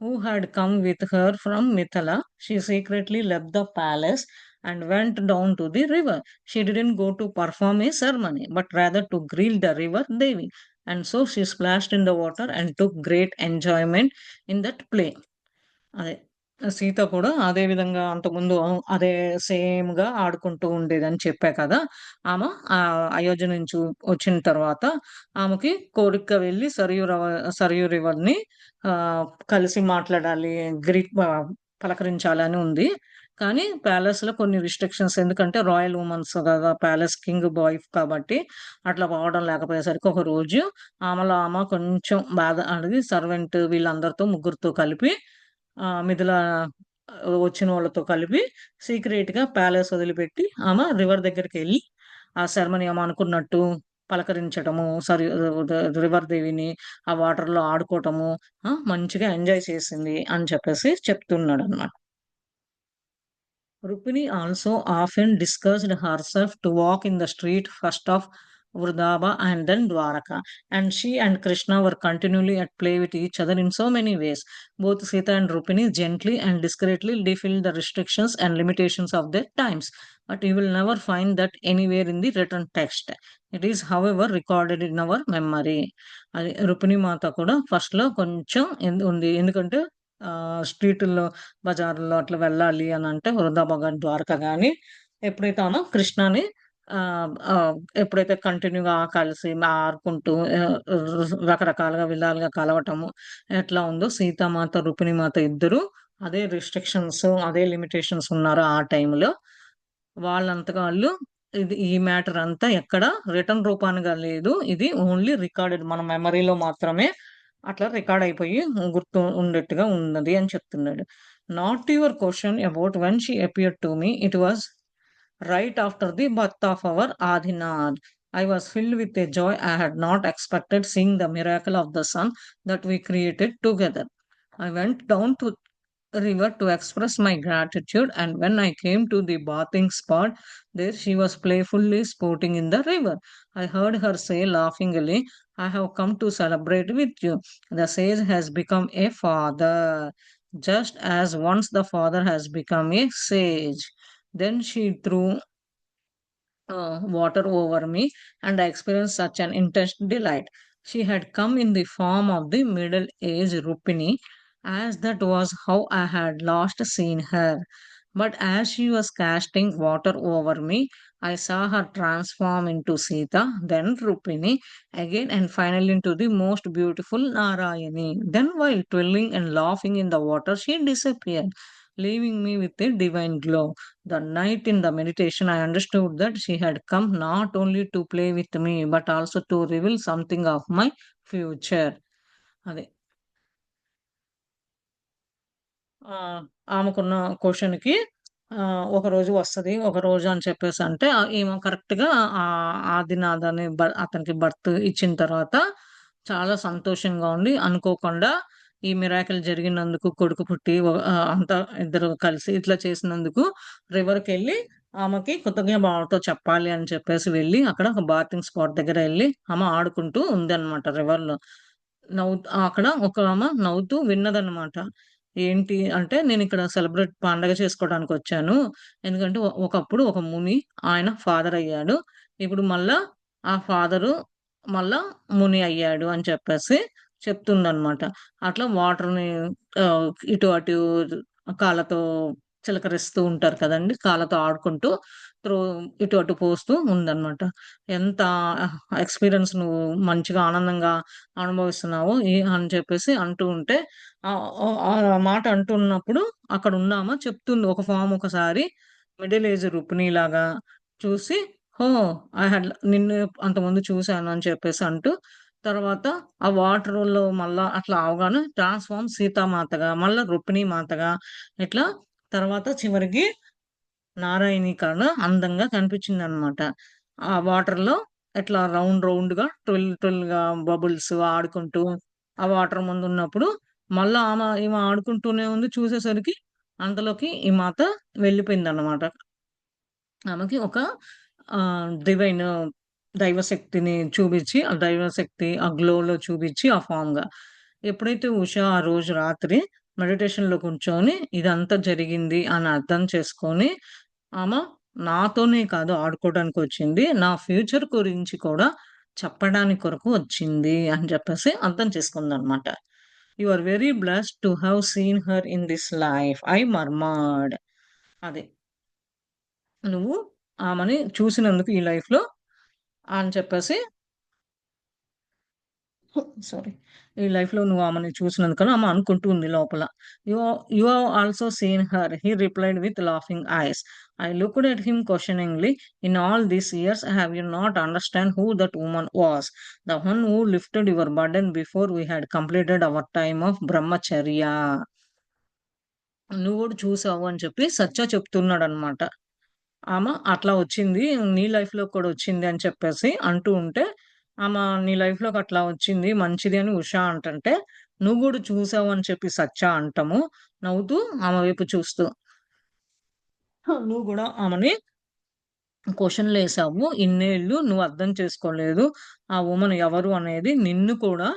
who had come with her from Mithila, she secretly left the palace and went down to the river. She didn't go to perform a ceremony, but rather to greet the river Devi. And so she splashed in the water and took great enjoyment in that play. అదే సీత కూడా అదే విధంగా అంతకుముందు అదే సేమ్‌గా ఆడుకుంటూ ఉండేదని చెప్పా కదా! ఆమె అయోధ్య నుంచి వచ్చిన తర్వాత ఆమెకి కోరికగా వెళ్లి సరయూ రివర్‌ని ఆహ్, కలిసి మాట్లాడాలి, పలకరించాలి అని ఉంది. కానీ ప్యాలెస్‌లో కొన్ని రిస్ట్రిక్షన్స్, ఎందుకంటే రాయల్ వుమన్స్ కదా! ప్యాలెస్ కింగ్ వైఫ్ కాబట్టి అట్లా పోవడం లేకపోయేసరికి ఒకరోజు ఆమెలో ఆమె కొంచెం బాధ అడిగి సర్వెంట్ వీళ్ళందరితో ముగ్గురితో కలిపి మిథిల వచ్చినోళ్ళతో కలిపి సీక్రెట్‌గా ప్యాలెస్ వదిలిపెట్టి ఆమె రివర్ దగ్గరికెళ్ళి ఆ సెరమనీ ఆమె అనుకున్నట్టు పలకరించటము, రివర్ దేవిని ఆ వాటర్‌లో ఆడుకోవటము, మంచిగా ఎంజాయ్ చేసింది అని చెప్పేసి చెప్తున్నాడన్నమాట. Rukmini also often discussed herself to walk in the street first of Vrindavan and then Dwaraka, and she and Krishna were continually at play with each other in so many ways. Both Sita and Rukmini gently and discreetly defilled the restrictions and limitations of their times, but you will never find that anywhere in the written text. It is, however, recorded in our memory. అది రుక్మిణి మాత కూడా ఫస్ట్‌లో కొంచెం ఉంది. ఎందుకంటే స్ట్రీటుల్లో బజారులో అట్లా వెళ్ళాలి అనంటే వృందావన్ గాని, ద్వారక గాని ఎప్పుడైతే కృష్ణని ఎప్పుడైతే కంటిన్యూగా కలిసి ఆడుకుంటూ రకరకాలుగా విధాలుగా కలవటము ఎట్లా ఉందో, సీతామాత, రుక్మిణీమాత ఇద్దరు అదే రిస్ట్రిక్షన్స్, అదే లిమిటేషన్స్ ఉన్నారు ఆ టైంలో. వాళ్ళంతగా వాళ్ళు ఈ మ్యాటర్ అంతా ఎక్కడ రిటర్న్ రూపానుగా లేదు. ఇది ఓన్లీ రికార్డెడ్ మన మెమరీలో మాత్రమే అట్లా రికార్డ్ అయిపోయి గుర్తు ఉండేట్టుగా ఉన్నది అని చెప్తున్నాడు. Not your question about when she appeared to me, it was right after the birth of our Adinath. I was filled with a joy I had not expected, seeing the miracle of the sun that we created together. I went down to river to express my gratitude, and when I came to the bathing spot, there she was playfully sporting in the river. I heard her say laughingly, I have come to celebrate with you. The sage has become a father, just as once the father has become a sage. Then she threw water over me, and I experienced such an intense delight. She had come in the form of the middle aged Rupini, as that was how I had last seen her. But as she was casting water over me, I saw her transform into Sita, then Rupini, again and finally into the most beautiful Narayani. Then, while twirling and laughing in the water, she disappeared, leaving me with a divine glow. The night in the meditation, I understood that she had come not only to play with me, but also to reveal something of my future. అదే ఆమెకున్న క్వెషన్‌కి ఒకరోజు వస్తది, ఒకరోజు అని చెప్పేసంటే ఈమె కరెక్ట్‌గా ఆదినాథ్ అతనికి బర్త్ ఇచ్చిన తర్వాత చాలా సంతోషంగా ఉండి, అనుకోకుండా ఈ మిరాకిల్ జరిగినందుకు, కొడుకు పుట్టి అంతా ఇద్దరు కలిసి ఇట్లా చేసినందుకు రివర్‌కెళ్ళి ఆమెకి కృతజ్ఞ భావంతో చెప్పాలి అని చెప్పేసి వెళ్ళి, అక్కడ ఒక బాతింగ్ స్పాట్ దగ్గర ఎళ్లి ఆమె ఆడుకుంటూ ఉందన్నమాట రివర్‌లో. అక్కడ ఒక ఆమె నవ్వుతూ విన్నదన్నమాట. ఏంటి అంటే, నేనిక్కడ పండగ చేసుకోవడానికొచ్చాను. ఎందుకంటే ఒకప్పుడు ఒక ముని, ఆయన ఫాదర్ అయ్యాడు. ఇప్పుడు మళ్ళా ఆ ఫాదరు మళ్ళా ముని అయ్యాడు అని చెప్పేసి చెప్తుందనమాట. అట్లా వాటర్‌ని ఇటు అటు కాళ్ళతో చిలకరిస్తూ ఉంటారు కదండీ! కాళ్ళతో ఆడుకుంటూ త్రో ఇటు అటు పోస్తూ ఉందనమాట. ఎంత ఎక్స్‌పీరియన్స్ నువ్వు మంచిగా ఆనందంగా అనుభవిస్తున్నావు అని చెప్పేసి అంటూ ఉంటే ఆ మాట అంటున్నప్పుడు అక్కడున్నామ చెప్తుంది ఒక ఫార్మ్ ఒకసారి మిడిల్ ఏజ్ రుక్మిణిలాగా చూసి ఓహ్! ఐ హాడ్ నిన్ను అంతకుముందు చూసాను అని చెప్పేసి అంటూ తర్వాత ఆ వాటరులో మళ్ళా అట్లా అవగానే ట్రాన్స్‌ఫార్మ్ సీతామాతగా, మళ్ళా రుక్మిణీ మాతగా ఇట్లా తర్వాత చివరికి నారాయణి కళ అందంగా కనిపించిందనమాట. ఆ వాటర్‌లో ఇట్లా రౌండ్ రౌండ్‌గా ట్విల్ ట్విల్‌గా బబుల్స్ ఆడుకుంటూ ఆ వాటర్ ముందున్నప్పుడు మళ్ళా ఈమె ఆడుకుంటూనే ఉంది చూసేసరికి అంతలోకి ఈ మాత వెళ్ళిపోయిందన్నమాట. ఆమెకి ఒక డివైన్ దైవశక్తిని చూపించి, ఆ దైవశక్తి ఆ గ్లోలో చూపించి ఆ ఫార్మ్‌గా. ఎప్పుడైతే ఉష ఆ రోజు రాత్రి మెడిటేషన్‌లో కూర్చొని ఇదంతా జరిగింది అని అర్థం చేసుకొని, ఆమె నాతోనే కాదు ఆడుకోవడానికొచ్చింది. నా ఫ్యూచర్ గురించి కూడా చెప్పడానికి కొరకు వచ్చింది అని చెప్పేసి అర్థం చేసుకుందనమాట. You are very blessed to have seen her in this life. I murmured. అది. నువ్వు ఆమెని చూసినందుకు ఈ లైఫ్‌లో అని చెప్పేసి సారీ. ఈ లైఫ్‌లో నువ్వు ఆమెని చూసినందుకని ఆమె అనుకుంటూ ఉంది లోపల. You have also seen her. He replied with laughing eyes. I looked at him questioningly. In all these years have you not understand who that woman was? The one who lifted your burden before we had completed our time of brahmacharya. నువ్వు గూడా చూసావు అని చెప్పి సత్య చెప్తున్నాడన్నమాట. అట్లా వచ్చింది. నీ లైఫ్‌లోకి కూడా వచ్చింది అని చెప్పేసి అంటూ ఉంటే, నీ లైఫ్‌లోకి అట్లా వచ్చింది మంచిది అని ఉష అంటంటే, నువ్వు గూడా చూసావు అని చెప్పి సత్య అంటము. నవ్వుతూ ఆమె వైపు చూస్తూ. నువ్వు గూడా ఆమెని క్వెషన్‌లేసావు. ఇన్నేళ్ళు నువ్వు అర్థం చేసుకోలేదు. ఆ వుమన్ ఎవరు అనేది నిన్ను కూడా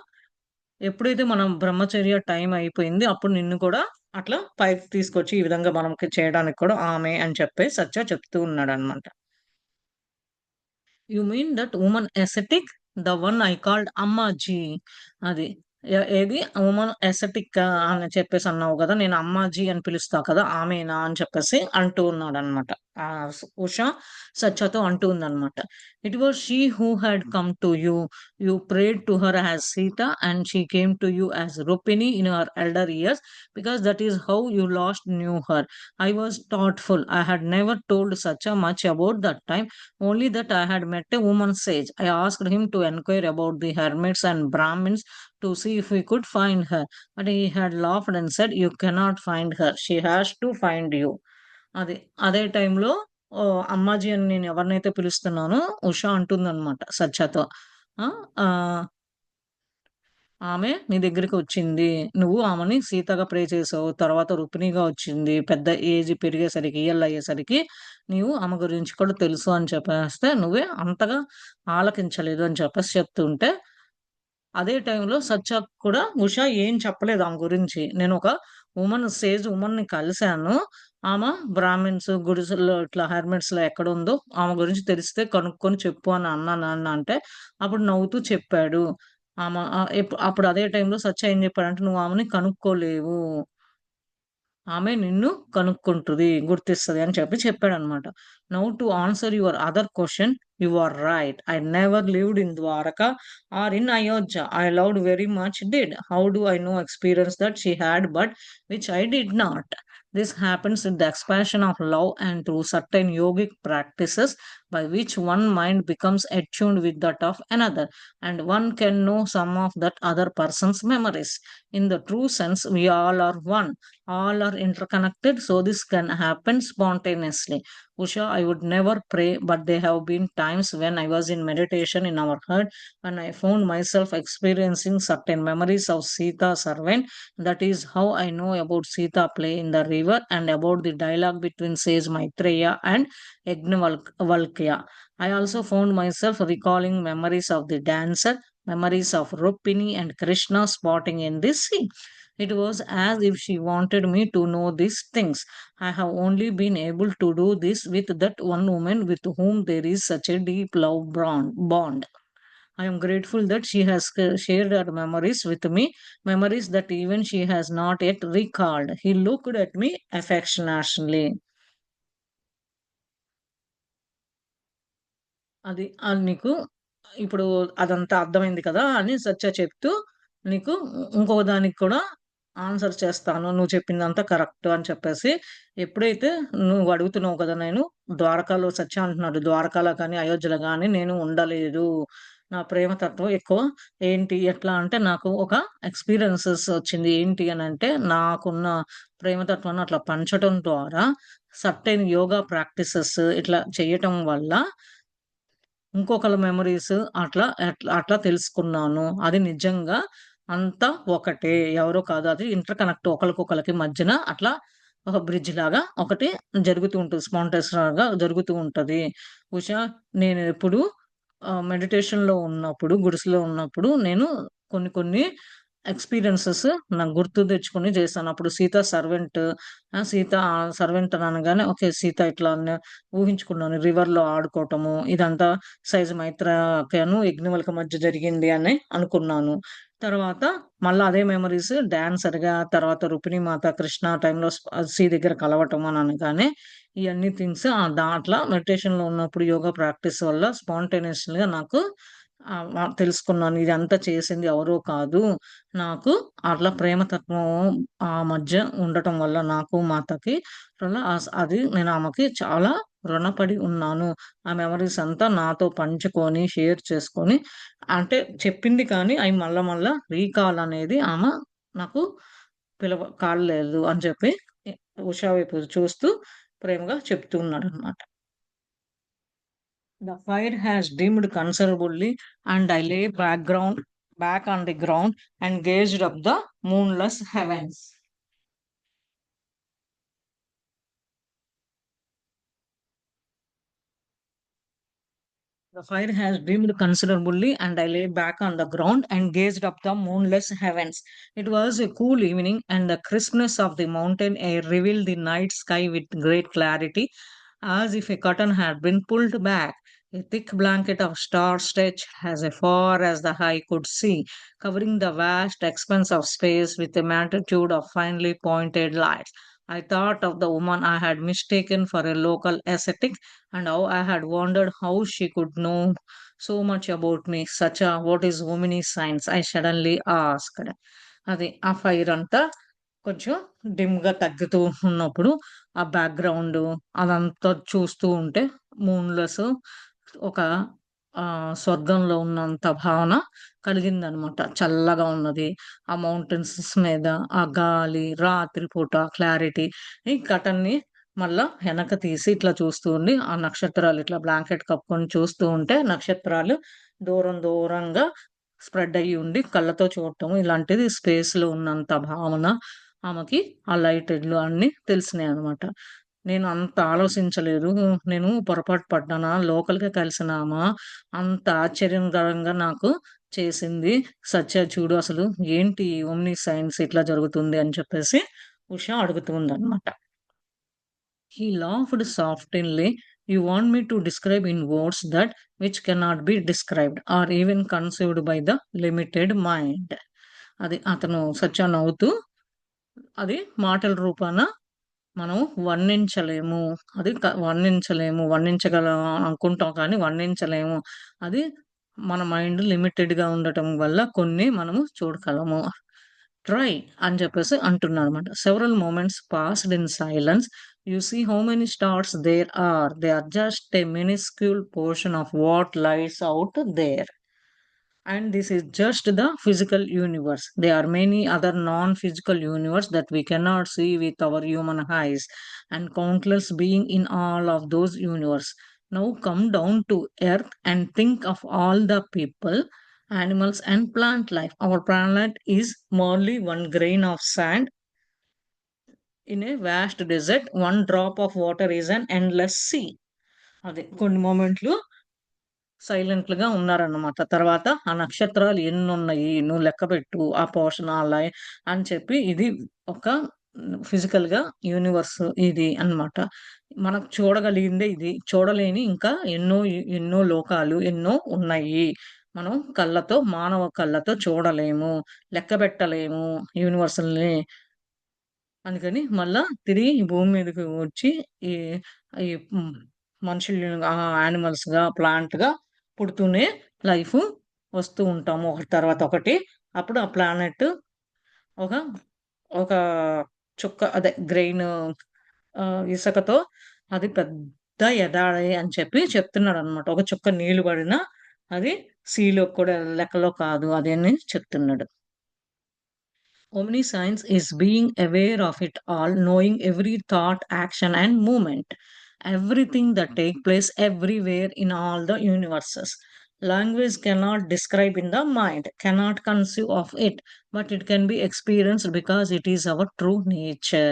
ఎప్పుడైతే మనం బ్రహ్మచర్య టైం అయిపోయింది. అప్పుడు నిన్ను కూడా అట్లా పైకి తీసుకొచ్చి ఈ విధంగా మనకి చేయడానికి కూడా ఆమె అని చెప్పి సత్య చెప్తూ ఉన్నాడన్నమాట. You mean that woman aesthetic? The one I called Ammaji. అది. ఏది వుమన్ ఎస్థెటిక్ అని చెప్పేసి అన్నావు గదా! నేను అమ్మాజీ అని పిలుస్తా కదా! ఆమేనా అని చెప్పేసి అంటూ ఉన్నాడనమాట. ఉష సత్యతో అంటూ ఉందనమాట. It was she who had come to you. You prayed to her as Sita and she came to you as Rukmini in her elder years because that is how you last knew her. I was thoughtful. I had never told Sacha much about that time, only that I had met a woman sage. I asked him to enquire about the hermits and Brahmins to see if we could find her. But he had laughed and said, you cannot find her. She has to find you. అది. అదే టైంలో అమ్మాజీ అని నేను ఎవరినైతే పిలుస్తున్నానో ఉష అంటుందనమాట సత్యతో. ఆ! ఆహ్ ఆమె నీ దగ్గరికొచ్చింది. నువ్వు ఆమెని సీతగా ప్రే చేసావు. తర్వాత రుక్మిణిగా వచ్చింది. పెద్ద ఏజ్ పెరిగేసరికి, ఇయళ్ళయ్యేసరికి నీవు ఆమె గురించి కూడా తెలుసు అని చెప్పేస్తే, నువ్వే అంతగా ఆలకించలేదు అని చెప్పేసి చెప్తుంటే, అదే టైంలో సత్య కూడా ఉష ఏం చెప్పలేదు ఆమె గురించి. నేనొక సేజ్ వుమన్‌ని కలిసాను. ఆమె బ్రాహ్మిన్స్ గుడిసెల్లో ఇట్లా హెర్మిట్స్‌లో ఎక్కడుందో ఆమె గురించి తెలిస్తే కనుక్కొని చెప్పు అని అన్నానన్న అంటే, అప్పుడు నవ్వుతూ చెప్పాడు. అప్పుడు అదే టైంలో సత్య ఏం చెప్పాడంటే, "నువ్వు ఆమెని కనుక్కోలేవు. ఆమె నిన్ను కనుక్కుంటది, గుర్తిస్తది" అని చెప్పి చెప్పాడన్నమాట. Now to answer your other question, you are right. I never lived in Dwarka or in Ayodhya. I loved very much did. How do I know experience that she had but which I did not. This happens with the expansion of love and through certain yogic practices by which one mind becomes attuned with that of another, and one can know some of that other person's memories. In the true sense, we all are one. All are interconnected, so this can happen spontaneously. Usha, I would never pray, but there have been times when I was in meditation in our herd and I found myself experiencing certain memories of Sita servant. That is how I know about Sita play in the river and about the dialogue between sage Maitreya and Yajnavalkya. I also found myself recalling memories of the dancer, memories of Rukmini and Krishna spotting in the sea. It was as if she wanted me to know these things. I have only been able to do this with that one woman with whom there is such a deep love bond. I am grateful that she has shared her memories with me, memories that even she has not yet recalled. He looked at me affectionately. అది నీకు ఇప్పుడు అదంతా అర్థమైంది కదా అని సత్య చెప్తూ నీకు ఇంకొక దానికి కూడా ఆన్సర్ చేస్తాను. నువ్వు చెప్పిందంతా కరెక్ట్ అని చెప్పేసి ఎప్పుడైతే నువ్వు అడుగుతున్నావు కదా నేను ద్వారకాలో సత్య అంటున్నాడు. ద్వారకాలో కానీ, అయోధ్యలో గాని నేను ఉండలేదు. నా ప్రేమ తత్వం ఎక్కువ ఏంటి ఎట్లా అంటే నాకు ఒక ఎక్స్‌పీరియన్సెస్ వచ్చింది. ఏంటి అనంటే నాకున్న ప్రేమ తత్వాన్ని అట్లా పంచటం ద్వారా సర్టెన్ యోగా ప్రాక్టీసెస్ ఇట్లా చేయటం వల్ల ఇంకొకళ్ళ మెమోరీస్ అట్లా తెలుసుకున్నాను. అది నిజంగా అంతా ఒకటే. ఎవరో కాదు. అది ఇంటర్ కనెక్ట్ ఒకళ్ళకొకళ్ళకి మధ్యన అట్లా ఒక బ్రిడ్జ్ లాగా ఒకటి జరుగుతూ ఉంటది. స్పాంటేనియస్‌గా జరుగుతూ ఉంటది. ఉషా నేనెప్పుడు మెడిటేషన్‌లో ఉన్నప్పుడు, గుడిసెలో ఉన్నప్పుడు నేను కొన్ని కొన్ని ఎక్స్‌పీరియన్సెస్ నాకు గుర్తు తెచ్చుకొని చేశాను. అప్పుడు సీత సర్వెంట్ సీత సర్వెంట్ అనగానే ఓకే. సీత ఇట్లా ఊహించుకున్నాను. రివర్‌లో ఆడుకోవటము, ఇదంతా సైజ్ మైత్రేయను, యజ్ఞవల్క్య మధ్య జరిగింది అని అనుకున్నాను. తర్వాత మళ్ళా అదే మెమోరీస్ డాన్సర్‌గా తర్వాత రుక్మిణి మాత, కృష్ణ టైమ్‌లో సీ దగ్గర కలవటం అని అనగానే ఇయన్నీ థింగ్స్ దాంట్ల మెడిటేషన్‌లో ఉన్నప్పుడు యోగా ప్రాక్టీస్ వల్ల స్పాంటేనియస్‌గా నాకు తెలుసుకున్నాను. ఇదంతా చేసింది ఎవరో కాదు. నాకు అట్లా ప్రేమతత్వం మధ్య ఉండటం వల్ల నాకు మాతకి అది నేను ఆమెకి చాలా రుణపడి ఉన్నాను. ఆ మెమోరీస్ అంతా నాతో పంచుకొని, షేర్ చేసుకొని అంటే చెప్పింది కానీ అయి మళ్ళా మళ్ళా రీకాల్ అనేది ఆమె నాకు కాలేదు అని చెప్పి ఉషా వైపు చూస్తూ ప్రేమగా చెప్తూ ఉన్నాడనమాట. The fire has dimmed considerably, and I lay back on the ground and gazed up the moonless heavens. The fire has dimmed considerably, and I lay back on the ground and gazed up the moonless heavens. It was a cool evening, and the crispness of the mountain air revealed the night sky with great clarity, as if a curtain had been pulled back. A thick blanket of stars stretched as far as the eye could see, covering the vast expanse of space with a multitude of finely pointed lights. I thought of the woman I had mistaken for a local ascetic and how I had wondered how she could know so much about me. Such a what is woman science? I suddenly asked. అది ఆ ఫైర్ అంతా కొంచెం డిమ్‌గా తగ్గుతూ ఉన్నప్పుడు, ఆ బ్యాక్‌గ్రౌండు అదంతా చూస్తూ ఉంటే మూన్‌లెస్ ఒక స్వర్గంలో ఉన్నంత భావన కలిగిందనమాట. చల్లగా ఉన్నది. ఆ మౌంటైన్స్ మీద ఆ గాలి, రాత్రి పూట క్లారిటీ ఈ కర్టెన్‌ని మళ్ళా వెనక తీసి ఇట్లా చూస్తూ ఉండి, ఆ నక్షత్రాలు ఇట్లా బ్లాంకెట్ కప్పుకొని చూస్తూ ఉంటే నక్షత్రాలు దూరం దూరంగా స్ప్రెడ్ అయ్యి ఉండి కళ్ళతో చూడటం ఇలాంటిది స్పేస్‌లో ఉన్నంత భావన ఆమెకి ఆ లైటిడ్లు అన్నీ తెలిసినాయనమాట. నేను అంత ఆలోచించలేదు. నేను పొరపాటు పడ్డానా? లోకల్‌గా కలిసినామా? అంత ఆశ్చర్యకరంగా నాకు చేసింది. సత్య చూడు అసలు ఏంటి ఓమ్ని సైన్స్ ఇట్లా జరుగుతుంది అని చెప్పేసి ఉష అడుగుతూ ఉందనమాట. He laughed softly. You want me to describe in words that which cannot be described or even conceived by the limited mind. అది అతను సత్య నవ్వుతూ అది మాటల రూపాన మనం వర్ణించలేము. అది వర్ణించలేము. వర్ణించగలం అనుకుంటాం కానీ వర్ణించలేము. అది మన మైండ్ లిమిటెడ్‌గా ఉండటం వల్ల కొన్ని మనము చూడగలము. ట్రై అని చెప్పేసి అంటున్నాడనమాట. Several moments passed in silence. You see how many stars there are. They are just a minuscule portion of what lies out there. And this is just the physical universe. There are many other non-physical universe that we cannot see with our human eyes, and countless being in all of those universe. Now come down to earth and think of all the people, animals and plant life. Our planet is merely one grain of sand in a vast desert. One drop of water is an endless sea. అదే కొన్ని మొమెంట్లు సైలెంట్‌గా ఉన్నారన్నమాట. తర్వాత ఆ నక్షత్రాలు ఎన్నున్నయి నువ్వు లెక్కపెట్టు ఆ పోర్షన్ అని చెప్పి ఇది ఒక ఫిజికల్‌గా యూనివర్స్ ఇది అన్నమాట. మనం చూడగలిగిందే ఇది. చూడలేని ఇంకా ఎన్నో ఎన్నో లోకాలు ఎన్నో ఉన్నాయి. మనం కళ్ళతో, మానవ కళ్ళతో చూడలేము, లెక్కబెట్టలేము యూనివర్సల్‌ని. అందుకని మళ్ళా తిరిగి ఈ భూమి మీదకి వచ్చి ఈ ఈ హ్మ్. మనుషులు యానిమల్స్‌గా, ప్లాంట్‌గా పుడుతూనే లైఫు వస్తూ ఉంటాము. ఒకటి తర్వాత ఒకటి. అప్పుడు ఆ ప్లానెట్ ఒక ఒక చుక్క అదే గ్రెయిను ఇసకతో అది పెద్ద ఎదారి అని చెప్పి చెప్తున్నాడనమాట. ఒక చుక్క నీళ్లు పడినా అది సీలో కూడా లెక్కలో కాదు అది అని చెప్తున్నాడు. Omniscience is being aware of it all, knowing every thought, action, and movement, everything that take place everywhere in all the universes. Language cannot describe in the mind, cannot conceive of it, but it can be experienced because it is our true nature.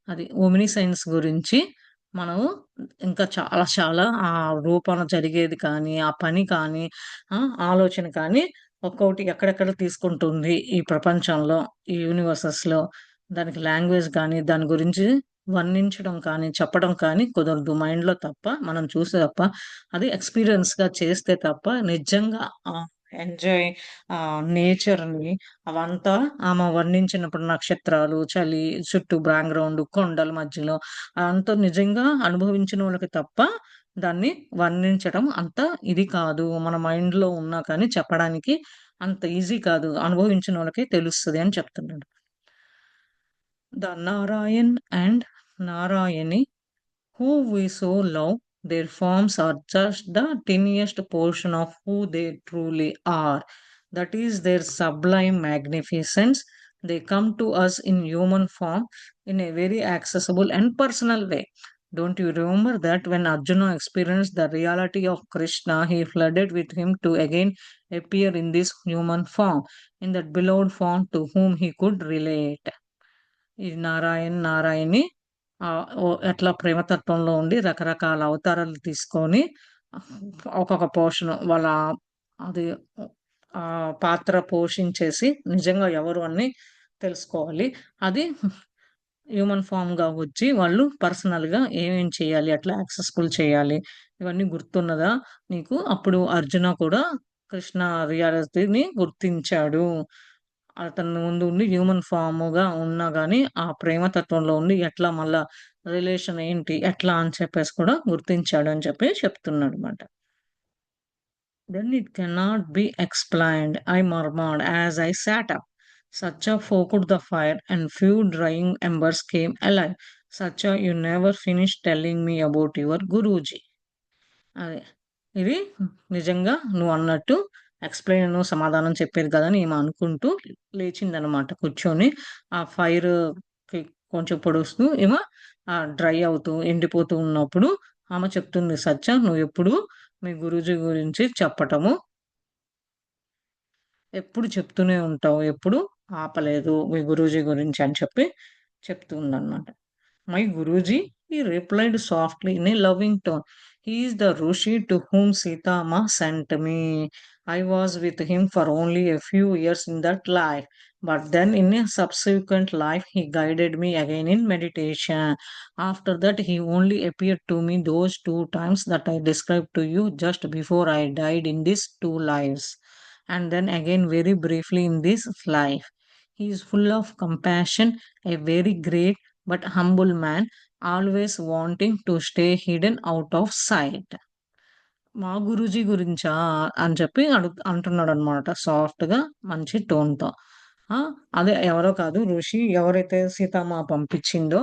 అది ఓమిని సైన్స్ గురించి మనము ఇంకా చాలా చాలా ఆ రూపన జరిగేది కానీ, ఆ పని కానీ, ఆ ఆలోచన కానీ ఒక్కొక్కటి ఎక్కడెక్కడ తీసుకుంటుంది ఈ ప్రపంచంలో, ఈ యూనివర్సెస్‌లో దానికి లాంగ్వేజ్ గాని, దాని గురించి వర్ణించడం కానీ, చెప్పడం కానీ కుదరదు. మైండ్‌లో తప్ప, మనం చూస్తే తప్ప, అది ఎక్స్‌పీరియన్స్‌గా చేస్తే తప్ప నిజంగా ఎంజాయ్ నేచర్‌ని అవంతా ఆమె వర్ణించినప్పుడు నక్షత్రాలు, చలి, చుట్టూ బ్యాక్‌గ్రౌండ్, కొండల మధ్యలో అదంతా నిజంగా అనుభవించినోళ్ళకి తప్ప దాన్ని వర్ణించడం అంత ఇది కాదు. మన మైండ్‌లో ఉన్నా కానీ చెప్పడానికి అంత ఈజీ కాదు. అనుభవించినోళ్ళకే తెలుస్తది అని చెప్తున్నాడు. The Narayan and Narayani who we so love, their forms are just the tiniest portion of who they truly are. That is their sublime magnificence. They come to us in human form in a very accessible and personal way. Don't you remember that when Arjuna experienced the reality of Krishna, he flooded with him to again appear in this human form, in that beloved form to whom he could relate. ఈ నారాయణి ఎట్లా ప్రేమతత్వంలో ఉండి రకరకాల అవతారాలు తీసుకొని ఒక్కొక్క పోర్షన్ వాళ్ళ అది పాత్ర పోషించేసి నిజంగా ఎవరు అని తెలుసుకోవాలి. అది హ్యూమన్ ఫార్మ్‌గా వచ్చి వాళ్ళు పర్సనల్‌గా ఏమేం చేయాలి? ఎట్లా యాక్సెస్‌ఫుల్ చేయాలి? ఇవన్నీ గుర్తున్నదా నీకు? అప్పుడు అర్జున కూడా కృష్ణ రియాలిటీని గుర్తించాడు. అతని ముందు ఉండి హ్యూమన్ ఫార్మ్‌గా ఉన్నా గాని, ఆ ప్రేమ తత్వంలో ఉండి ఎట్లా మళ్ళా రిలేషన్ ఏంటి? ఎట్లా అని చెప్పేసి కూడా గుర్తించాడు అని చెప్పి చెప్తున్నాడన్నమాట. Then it cannot be explained, I murmured as I sat up. Sacha forked the fire, and few drying embers came alive. Sacha, you never finished telling me about your Guruji. అదే. ఇది నిజంగా నువ్వన్నట్టు సమాధానం చెప్పేది కదా అని ఈమె అనుకుంటూ లేచిందనమాట కూర్చొని. ఆ ఫైర్‌కి కొంచెం పొడుస్తూ ఈమె డ్రై అవుతూ, ఎండిపోతూ ఉన్నప్పుడు ఆమె చెప్తుంది, "సత్య నువ్వెప్పుడు మీ గురూజీ గురించి చెప్పటము ఎప్పుడు చెప్తూనే ఉంటావు. ఎప్పుడు ఆపలేదు మీ గురూజీ గురించి" అని చెప్పి చెప్తూ ఉందనమాట. My Guruji, he replied softly in a loving tone. He is the Rishi to whom Sita Ma sent me. I was with him for only a few years in that life, but then in a subsequent life, he guided me again in meditation. After that, he only appeared to me those two times that I described to you just before I died in these two lives, and then again very briefly in this life. He is full of compassion, a very great but humble man, always wanting to stay hidden out of sight. మా గురూజీ గురించా అని చెప్పి అంటున్నాడనమాట సాఫ్ట్‌గా మంచి టోన్‌తో. ఆ! అదే ఎవరో కాదు ఋషి ఎవరైతే సీతమ్మ పంపించిందో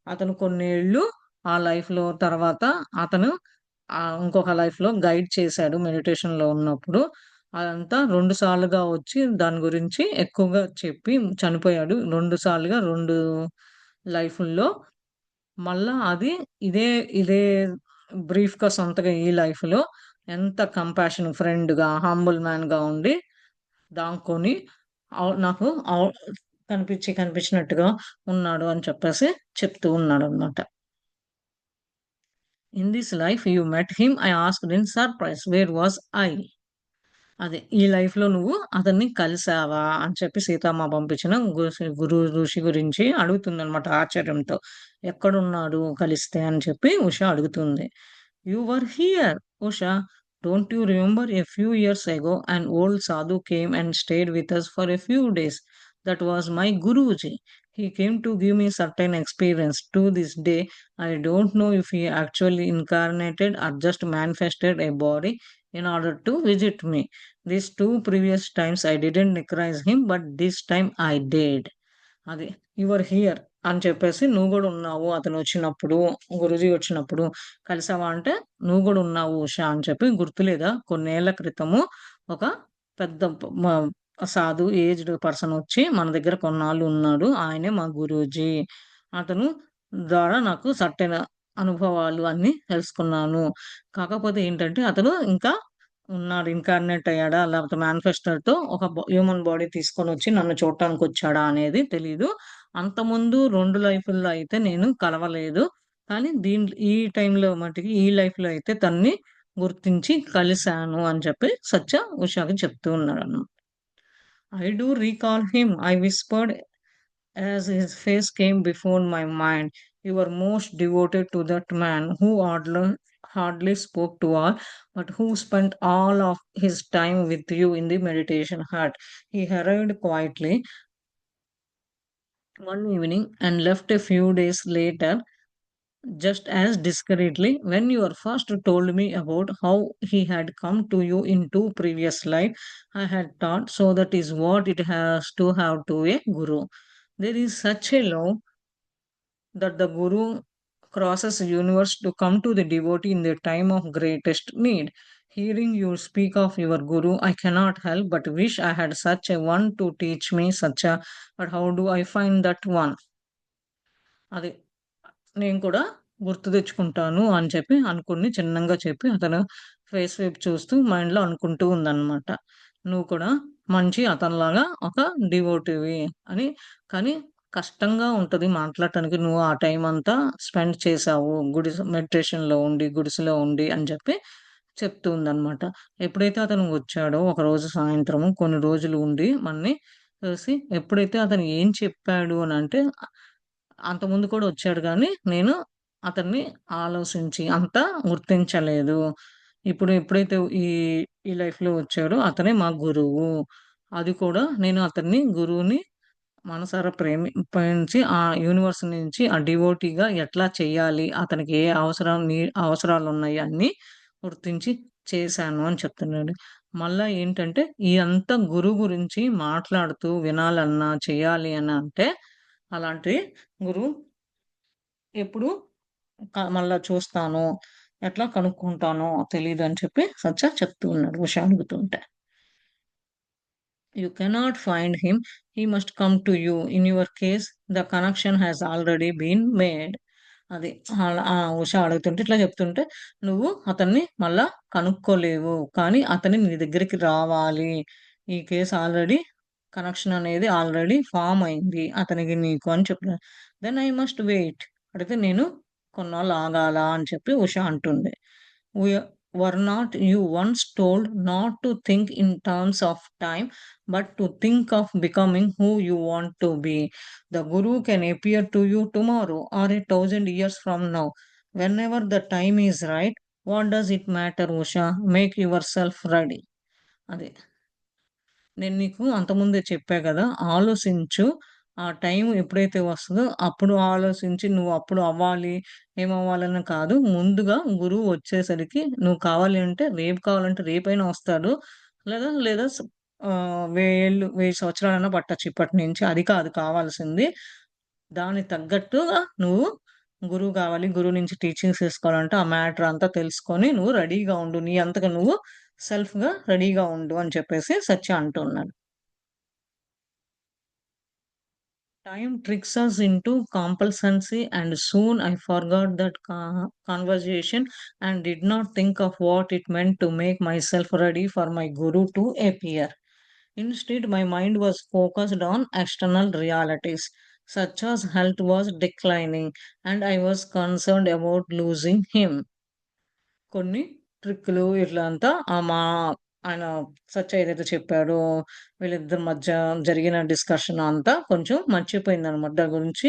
అతను కొన్నేళ్ళు ఆ లైఫ్‌లో తర్వాత అతను ఇంకొక లైఫ్‌లో గైడ్ చేశాడు మెడిటేషన్‌లో ఉన్నప్పుడు. అదంతా 2 సార్లుగా వచ్చి దాని గురించి ఎక్కువగా చెప్పి చనిపోయాడు. 2 సార్లుగా 2 లైఫుల్లో. మళ్ళా అది ఇదే, ఇదే బ్రీఫ్‌గా సొంతగా ఈ లైఫ్‌లో ఎంత కంపాషన్ ఫ్రెండ్‌గా, హంబుల్ మ్యాన్‌గా ఉండి దాంకొని నాకు కనిపించినట్టుగా ఉన్నాడు అని చెప్పేసి చెప్తూ ఉన్నాడనమాట. "In this life you met him" I asked in surprise. Where was I? అదే. "ఈ లైఫ్‌లో నువ్వు అతన్ని కలిసావా?" అని చెప్పి సీతమ్మ పంపించిన ఋషి గురించి అడుగుతుందనమాట ఆశ్చర్యంతో. "ఎక్కడున్నాడు కలిస్తే?" అని చెప్పి ఉష అడుగుతుంది. "You were here Usha. Don't you remember a few years ago an old sadhu came and stayed with us for a few days? That was my Guruji. He came to give me certain experience. To this day, I don't know if he actually incarnated or just manifested a body in order to visit me. These two previous times I didn't recognize him, but this time I did. అది యువర్ హియర్ అని చెప్పేసి నువ్వు కూడా ఉన్నావు అతను వచ్చినప్పుడు గురుజీ వచ్చినప్పుడు కలిసావా అంటే నువ్వు కూడా ఉన్నావు ఉషా అని చెప్పి గుర్తులేదా కొన్నేళ్ల క్రితము ఒక పెద్ద సాధు ఏజ్డ్ పర్సన్ వచ్చి మన దగ్గర కొన్నాళ్ళు ఉన్నాడు ఆయనే మా గురూజీ అతను ద్వారా నాకు సర్టెన్ అనుభవాలు అన్ని తెలుసుకున్నాను కాకపోతే ఏంటంటే అతను ఇంకా ఉన్నాడు ఇన్కార్నేట్ అయ్యాడా లేకపోతే మేనిఫెస్టోతో ఒక హ్యూమన్ బాడీ తీసుకొని వచ్చి నన్ను చూడటానికి వచ్చాడా అనేది తెలీదు అంతకుముందు రెండు లైఫ్ల్లో అయితే నేను కలవలేదు కానీ ఈ టైంలో మటుకి ఈ లైఫ్ లో అయితే తన్ని గుర్తించి కలిశాను అని చెప్పి సత్య ఉషాకి చెప్తూ ఉన్నాడు అన్నమాట. I do recall him, I whispered as his face came before my mind. You were most devoted to that man who hardly spoke to all, but who spent all of his time with you in the meditation hut. He arrived quietly one evening and left a few days later, just as discreetly. When you first told me about how he had come to you in two previous lives, I had thought, so that is what it has to have to a guru. There is such a love that the guru crosses universe to come to the devotee in the time of greatest need. Hearing you speak of your guru, I cannot help but wish I had such a one to teach me such a. But how do I find that one? అది నేను కూడా గుర్తు తెచ్చుకుంటాను అని చెప్పి అనుకుని చిన్నంగా చెప్పి అతను ఫేస్ వైపు చూస్తూ మైండ్లో అనుకుంటూ ఉందన్నమాట. నువ్వు కూడా మంచి అతనిలాగా ఒక డివోటివి అని కానీ కష్టంగా ఉంటుంది మాట్లాడటానికి నువ్వు ఆ టైం అంతా స్పెండ్ చేసావు మెడిటేషన్లో ఉండి గుడిసెలో ఉండి అని చెప్పి చెప్తూ ఉందన్నమాట. ఎప్పుడైతే అతను వచ్చాడో ఒకరోజు సాయంత్రము కొన్ని రోజులు ఉండి మన్ని కలిసి ఎప్పుడైతే అతను ఏం చెప్పాడు అని అంటే అంతకుముందు కూడా వచ్చాడు గానీ, నేను అతన్ని ఆలోచించి అంత గుర్తించలేదు. ఇప్పుడు ఎప్పుడైతే ఈ ఈ లైఫ్‌లో వచ్చాడో అతనే మా గురువు. అది కూడా నేను అతన్ని గురువుని మనసారా ప్రేమించి ఆ యూనివర్స్ నుంచి ఆ డివోటీగా ఎట్లా చేయాలి? అతనికి ఏ అవసరాలున్నాయి అన్నీ గుర్తించి చేశాను అని చెప్తున్నాడు. మళ్ళా ఏంటంటే, ఇదంతా గురువు గురించి మాట్లాడుతూ వినాలన్నా, చేయాలి అని అంటే అలాంటి గురువు ఎప్పుడు మళ్ళా చూస్తాను, ఎట్లా కనుక్కుంటానో తెలీదని చెప్పి సత్య చెప్తూ ఉన్నాడు ఉష అడుగుతుంటే. You cannot find him, he must come to you. In your case, the connection has already been made. అది ఉష అడుగుతుంటే ఇట్లా చెప్తుంటే, నువ్వు అతన్ని మళ్ళా కనుక్కోలేవు. కానీ అతని నీ దగ్గరికి రావాలి. ఈ కేస్ ఆల్రెడీ కనెక్షన్ అనేది ఆల్రెడీ ఫార్మ్ అయింది. అతనికి నీకు అని చెప్పారు. Then I must wait. అడిగితే నేను కొన్నాళ్ళు ఆగాల అని చెప్పి ఉష అంటుంది. We were not you once told not to think in terms of time but to think of becoming who you want to be. The guru can appear to you tomorrow or 1,000 years from now. Whenever the time is right, what does it matter, Usha? Make yourself ready. అది నేను నీకు అంతకుముందే చెప్పా గదా! ఆలోసించు. ఆ టైం ఎప్పుడైతే వస్తదో అప్పుడు ఆలోచించి నువ్వు అప్పుడు అవ్వాలి, ఏమవ్వాలని కాదు. ముందుగా గురువు వచ్చేసరికి నువ్వు కావాలి అంటే రేపు కావాలంటే రేపైనా వస్తాడు. లేదా లేదా 1000 సంవత్సరాలైనా పట్టొచ్చు ఇప్పటి నుంచి. అది కాదు కావాల్సింది. దానికి తగ్గట్టుగా నువ్వు గురువు కావాలి. గురువు నుంచి టీచింగ్స్ తీసుకోవాలంటే ఆ మ్యాటర్ అంతా తెలుసుకొని నువ్వు రెడీగా ఉండు. నీ అంతట నువ్వు సెల్ఫ్‌గా రెడీగా ఉండు అని చెప్పేసి సత్య అంటున్నాడు. Time tricks us into complacency, and soon I forgot that conversation and did not think of what it meant to make myself ready for my guru to appear. Instead, my mind was focused on external realities, such as health was declining, and I was concerned about losing him. కొన్ని ట్రిక్కులు ఇట్లా అంతా ఆయన సత్య ఏదైతే చెప్పాడో వీళ్ళిద్దరి మధ్య జరిగిన డిస్కషన్ అంతా కొంచెం మర్చిపోయిందనమాట. దాని గురించి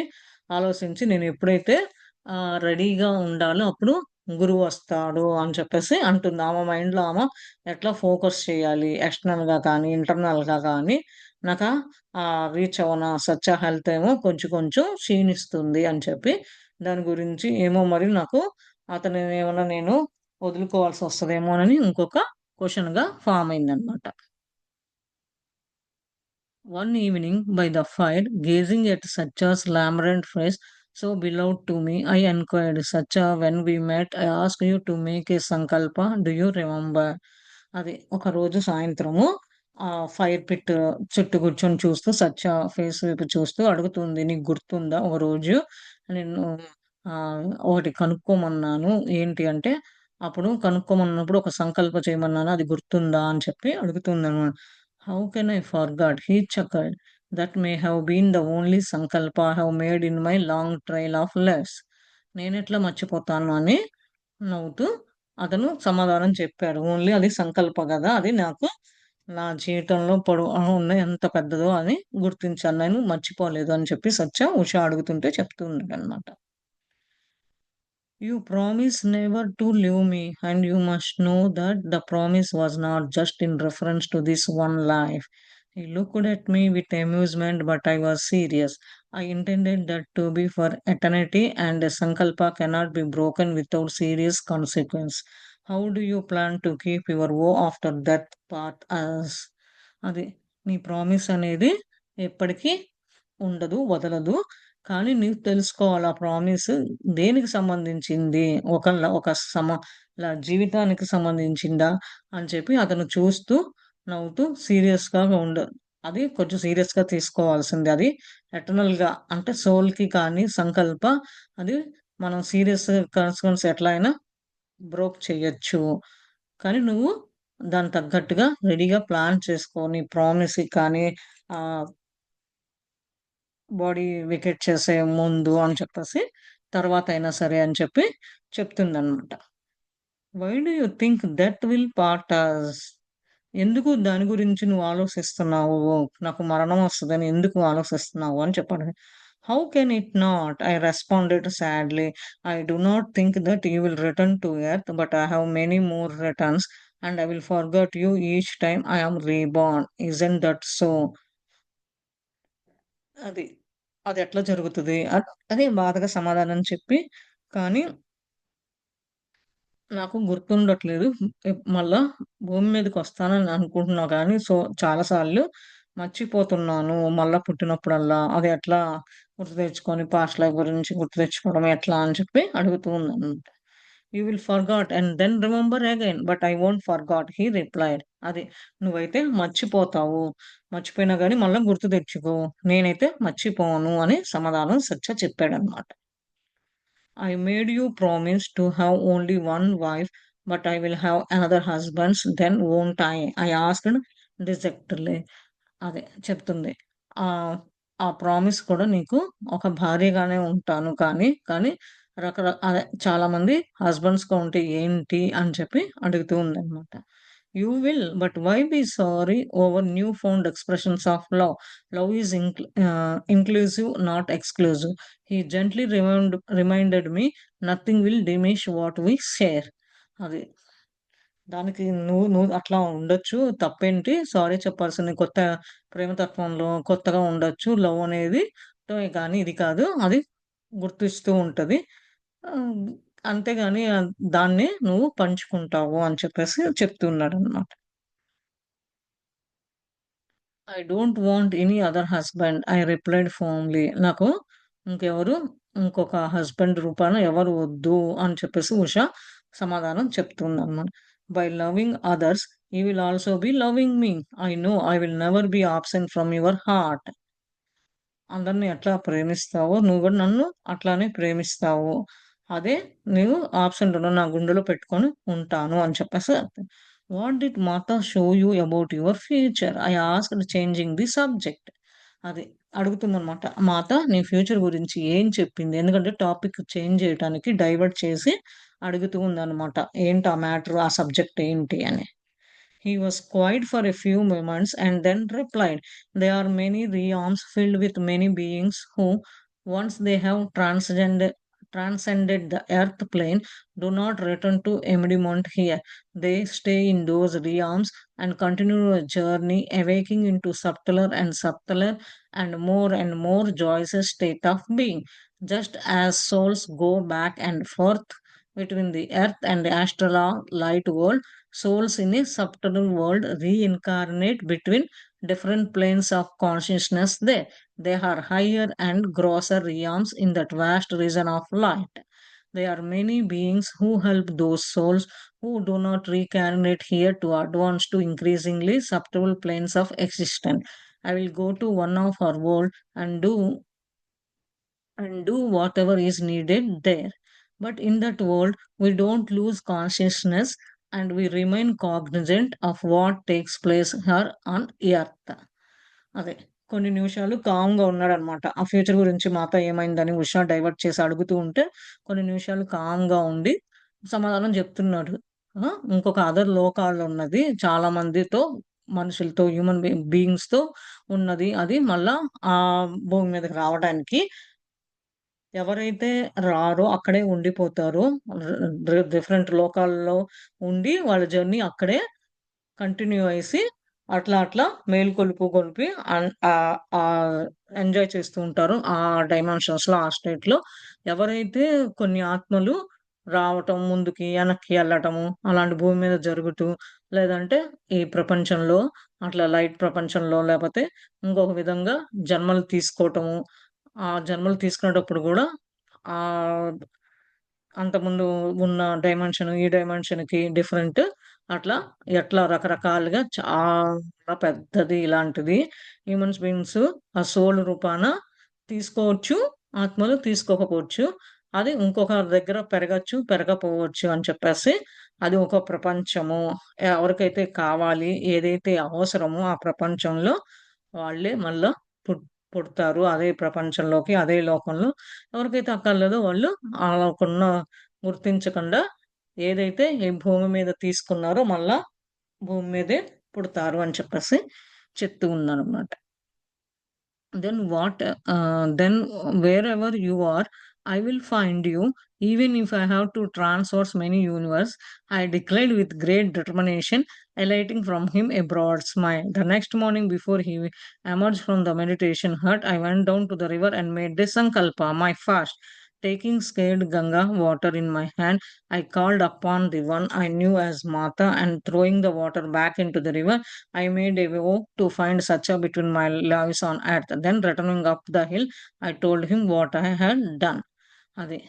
ఆలోచించి నేను ఎప్పుడైతే రెడీగా ఉండాలో అప్పుడు గురువు వస్తాడు అని చెప్పేసి అంటుంది. ఆమె మైండ్‌లో ఆమె ఎట్లా ఫోకస్ చేయాలి ఎక్స్టర్నల్‌గా కానీ, ఇంటర్నల్‌గా కానీ నాకా రీచ్ అవ్వన సచ్చా హెల్త్ ఏమో కొంచెం కొంచెం క్షీణిస్తుంది అని చెప్పి దాని గురించి ఏమో మరి నాకు అతనిని ఏమన్నా నేను వదులుకోవాల్సి వస్తదేమోనని ఇంకొక క్వెషన్‌గా ఫార్మ్ అయిందనమాట. One evening, by the fire, gazing at Satya's lambent face, so beloved to me, I inquired, Satya, when we met, I asked you to make a sankalpa. Do you remember? అది ఒకరోజు సాయంత్రము ఫైర్ పిట్ చుట్టూ కూర్చొని చూస్తూ సత్య ఫేస్ వైపు చూస్తూ అడుగుతుంది. నీకు గుర్తుందా? ఒకరోజు నిన్ను ఒకటి కనుక్కోమన్నాను. ఏంటి అంటే, అప్పుడు కనుక్కోమన్నప్పుడు ఒక సంకల్ప చేయమన్నాను. అది గుర్తుందా? అని చెప్పి అడుగుతుందనమాట. How can I forget? He chuckled. That may have been the only sankalpa I have made in my long trail of lives. నేనెట్లా మర్చిపోతాను అని నవ్వుతూ అతను సమాధానం చెప్పాడు. ఓన్లీ అది సంకల్ప గదా! అది నాకు నా జీవితంలో ఉన్న ఎంత పెద్దదో అని గుర్తించాను. నేను మర్చిపోలేదు అని చెప్పి సత్య ఉష అడుగుతుంటే చెప్తూ ఉన్నాడనమాట. You promised never to leave me, and you must know that the promise was not just in reference to this one life. He looked at me with amusement, but I was serious. I intended that to be for eternity, and a sankalpa cannot be broken without serious consequence. How do you plan to keep your woe after death path as? అది నీ ప్రామిస్ అనేది ఎప్పటికీ ఉండదు, వదలదు. కానీ నీవు తెలుసుకోవాలి ఆ ప్రామిస్ దేనికి సంబంధించింది? ఒక జీవితానికి సంబంధించిందా? అని చెప్పి అతను చూస్తూ, నవ్వుతూ సీరియస్‌గా అది కొంచెం సీరియస్‌గా తీసుకోవాల్సింది. అది ఎటర్నల్‌గా అంటే సోల్‌కి కానీ సంకల్ప అది మనం సీరియస్ కాన్సిక్వెన్స్ ఎట్లా అయినా బ్రోక్ చేయొచ్చు. కానీ నువ్వు దానికి తగ్గట్టుగా రెడీగా ప్లాన్ చేసుకో. నీ ప్రామిస్‌కి కానీ ఆహ్ బాడీ వెకేట్ చేసే ముందు అని చెప్పేసి, తర్వాతైనా సరే అని చెప్పి చెప్తుందనమాట. Why do you think that will part us? ఎందుకు దాని గురించి నువ్వు ఆలోచిస్తున్నావు? నాకు మరణం వస్తదని ఎందుకు ఆలోచిస్తున్నావు అని చెప్పాడు. How can it not? I responded sadly. I do not think that you will return to earth, but I have many more returns and I will forget you each time I am reborn. Isn't that so? అది. అదెట్లా జరుగుతది? అని బాధగా సమాధానం చెప్పి, కానీ నాకు గుర్తుండట్లేదు. మళ్ళా భూమి మీదకొస్తానని అనుకుంటున్నా గానీ, చాలా సార్లు మర్చిపోతున్నాను. మళ్ళా పుట్టినప్పుడల్లా. అది ఎట్లా గుర్తు తెచ్చుకొని పాస్ట్ లైఫ్ గురించి గుర్తు తెచ్చుకోవడం ఎట్లా అని చెప్పి అడుగుతూ ఉందనమాట. You will forgot and then remember again. But I won't forgot he replied. అది. నువ్వైతే మర్చిపోతావు. మర్చిపోయినా గానీ మళ్ళా గుర్తు తెచ్చుకో. నేనైతే మర్చిపోను అని సమాధానం సత్య చెప్పాడనమాట. I made you promise to have only one wife, but I will have another husband, then won't I? I asked dejectedly. అదే చెప్తుంది. ఆహ్, ఆ ప్రామిస్ కూడా నీకు ఒక భార్యగానే ఉంటాను కానీ అదే చాలామంది హస్బాండ్స్‌గా ఉంటే ఏంటి అని చెప్పి అడుగుతూ ఉందనమాట. You will but why be sorry over new found expressions of love. Love is inclusive not exclusive. He gently reminded me nothing will diminish what we share. అది. దానికి నువ్వు నువ్వు అట్లా ఉండొచ్చు. తప్పేంటి? సారీ చెప్పాల్సింది ప్రేమ తత్వంలో కొత్తగా ఉండొచ్చు. లవ్ అనేది కానీ ఇది కాదు. అది గుర్తిస్తూ ఉంటది. ఆహ్, అంతేగాని దాన్ని నువ్వు పంచుకుంటావు అని చెప్పేసి చెప్తున్నాడనమాట. I don't want any other husband. I replied firmly. నాకు ఇంకెవరు ఇంకొక హస్బాండ్ రూపాన ఎవరు వద్దు అని చెప్పేసి ఉష సమాధానం చెప్తుందనమాట. By loving others you will also be loving me. I know I will never be absent from your heart. అందరిని ఎట్లా ప్రేమిస్తావో నువ్వు గూడా నన్ను అట్లానే ప్రేమిస్తావు. అదే నీవు ఆబ్సెంట్‌లో నా గుండెలో పెట్టుకొని ఉంటాను అని చెప్పేసి what did Mata show you about your future? I asked changing the subject. అది అడుగుతుందనమాట. మాత నీ ఫ్యూచర్ గురించి ఏం చెప్పింది? ఎందుకంటే టాపిక్ చేంజ్ చేయటానికి డైవర్ట్ చేసి అడుగుతూ ఉందనమాట. ఏంటి ఆ మ్యాటర్ ఆ సబ్జెక్ట్ ఏంటి అని. He was quiet for a few moments and then replied, there are many realms filled with many beings who, once they have transcended the earth plane do not return to embodiment here. They stay in those realms and continue a journey, awaking into subtler and more joyous state of being. Just as souls go back and forth between the earth and the astral light world, souls in a subtle world reincarnate between different planes of consciousness there. They are higher and grosser realms in that vast region of light. There are many beings who help those souls who do not reincarnate here to advance to increasingly subtle planes of existence. I will go to one of our world and do whatever is needed there. But in that world, we don't lose consciousness and we remain cognizant of what takes place here on earth. అదే కొన్ని నిమిషాలు కామ్‌గా ఉన్నాడనమాట. ఆ ఫ్యూచర్ గురించి మాతో ఏమైందని ఉషా డైవర్ట్ చేసి అడుగుతూ ఉంటే, కొన్ని నిమిషాలు కామ్‌గా ఉండి సమాధానం జెప్తున్నాడు. ఇంకొక అదర్ లోకాల్లో ఉన్నది చాలా మందితో మనుషులతో హ్యూమన్ బీయింగ్స్‌తో ఉన్నది. అది మళ్ళా భూమి మీదకి రావడానికి ఎవరైతే రారో అక్కడే ఉండిపోతారో డిఫరెంట్ లోకాల్లో ఉండి వాళ్ళ జర్నీ అక్కడే కంటిన్యూ అయ్యేసి అట్లా అట్లా మేలుకొలుపు గొలిపి ఎంజాయ్ చేస్తూ ఉంటారు. ఆ డైమెన్షన్స్‌లో, ఆ స్టేట్‌లో. ఎవరైతే కొన్ని ఆత్మలు రావటం, ముందుకి, వెనక్కి ఎళ్ళటము, అలాంటి భూమి మీద జరుగుతూ, లేదంటే ఈ ప్రపంచంలో అట్లా లైట్ ప్రపంచంలో లేపోతే ఇంకొక విధంగా జన్మలు తీసుకోవటము. ఆ జన్మలు తీసుకునేటప్పుడు గూడా ఆహ్, అంతకుముందు ఉన్న డైమెన్షన్, ఈ డైమెన్షన్‌కి డిఫరెంట్. అట్లా ఎట్లా రకరకాలుగా చాలా పెద్దది ఇలాంటిది. హ్యూమన్స్ బీయింగ్స్ ఆ సోల్ రూపాన తీసుకోవచ్చు. ఆత్మలు తీసుకోకపోవచ్చు. అది ఇంకొకరి దగ్గర పెరగచ్చు, పెరగపోవచ్చు అని చెప్పేసి అది ఒక ప్రపంచము. ఎవరికైతే కావాలి, ఏదైతే అవసరమో ఆ ప్రపంచంలో వాళ్ళే మళ్ళా పుట్ పుడతారు. అదే ప్రపంచంలోకి, అదే లోకంలో. ఎవరికైతే అక్కర్లేదో వాళ్ళు ఆళ్ళకున్న గుర్తించకుండా ఏదైతే ఈ భూమి మీద తీసుకున్నారో మళ్ళా భూమి మీదే పుడతారు అని చెప్పేసి చెప్తూ ఉందనమాట. Then wherever you are, I will find you, even if I have to transverse many universe, I declared with great determination, alighting from him a broad smile. The next morning, before he emerged from the meditation hut, I went down to the river and made this sankalpa, my fast. Taking scared Ganga water in my hand, I called upon the one I knew as Mata, and throwing the water back into the river, I made a vow to find Sacha between my lives on earth. Then returning up the hill, I told him what I had done. అది.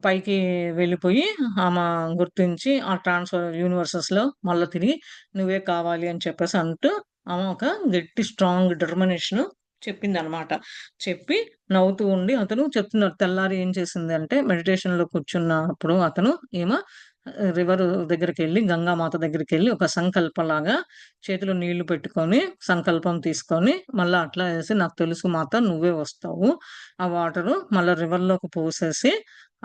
పైకి వెళ్ళిపోయి ఆమె గుర్తించి ఆ ట్రాన్స్‌ఫర్ యూనివర్సెస్‌లో మళ్ళా తిరిగి నువ్వే కావాలి అని చెప్పేసి అంటూ ఆమె ఒక గట్టి స్ట్రాంగ్ డిటర్మినేషన్ చెప్పిందనమాట. చెప్పి నవ్వుతూ ఉండి అతను చెప్తున్నాడు. తెల్లారి ఏం చేసిందంటే మెడిటేషన్‌లో కూర్చున్నప్పుడు అతను ఈమె రివర్ దగ్గరికెళ్ళి గంగామాత దగ్గరికెళ్ళి ఒక సంకల్పంలాగా చేతిలో నీళ్లు పెట్టుకొని, సంకల్పం తీసుకొని మళ్ళా అట్లా చేసి నాకు తెలుసు మాత నువ్వే వస్తావు. ఆ వాటరు మళ్ళా రివర్‌లోకి పోసేసి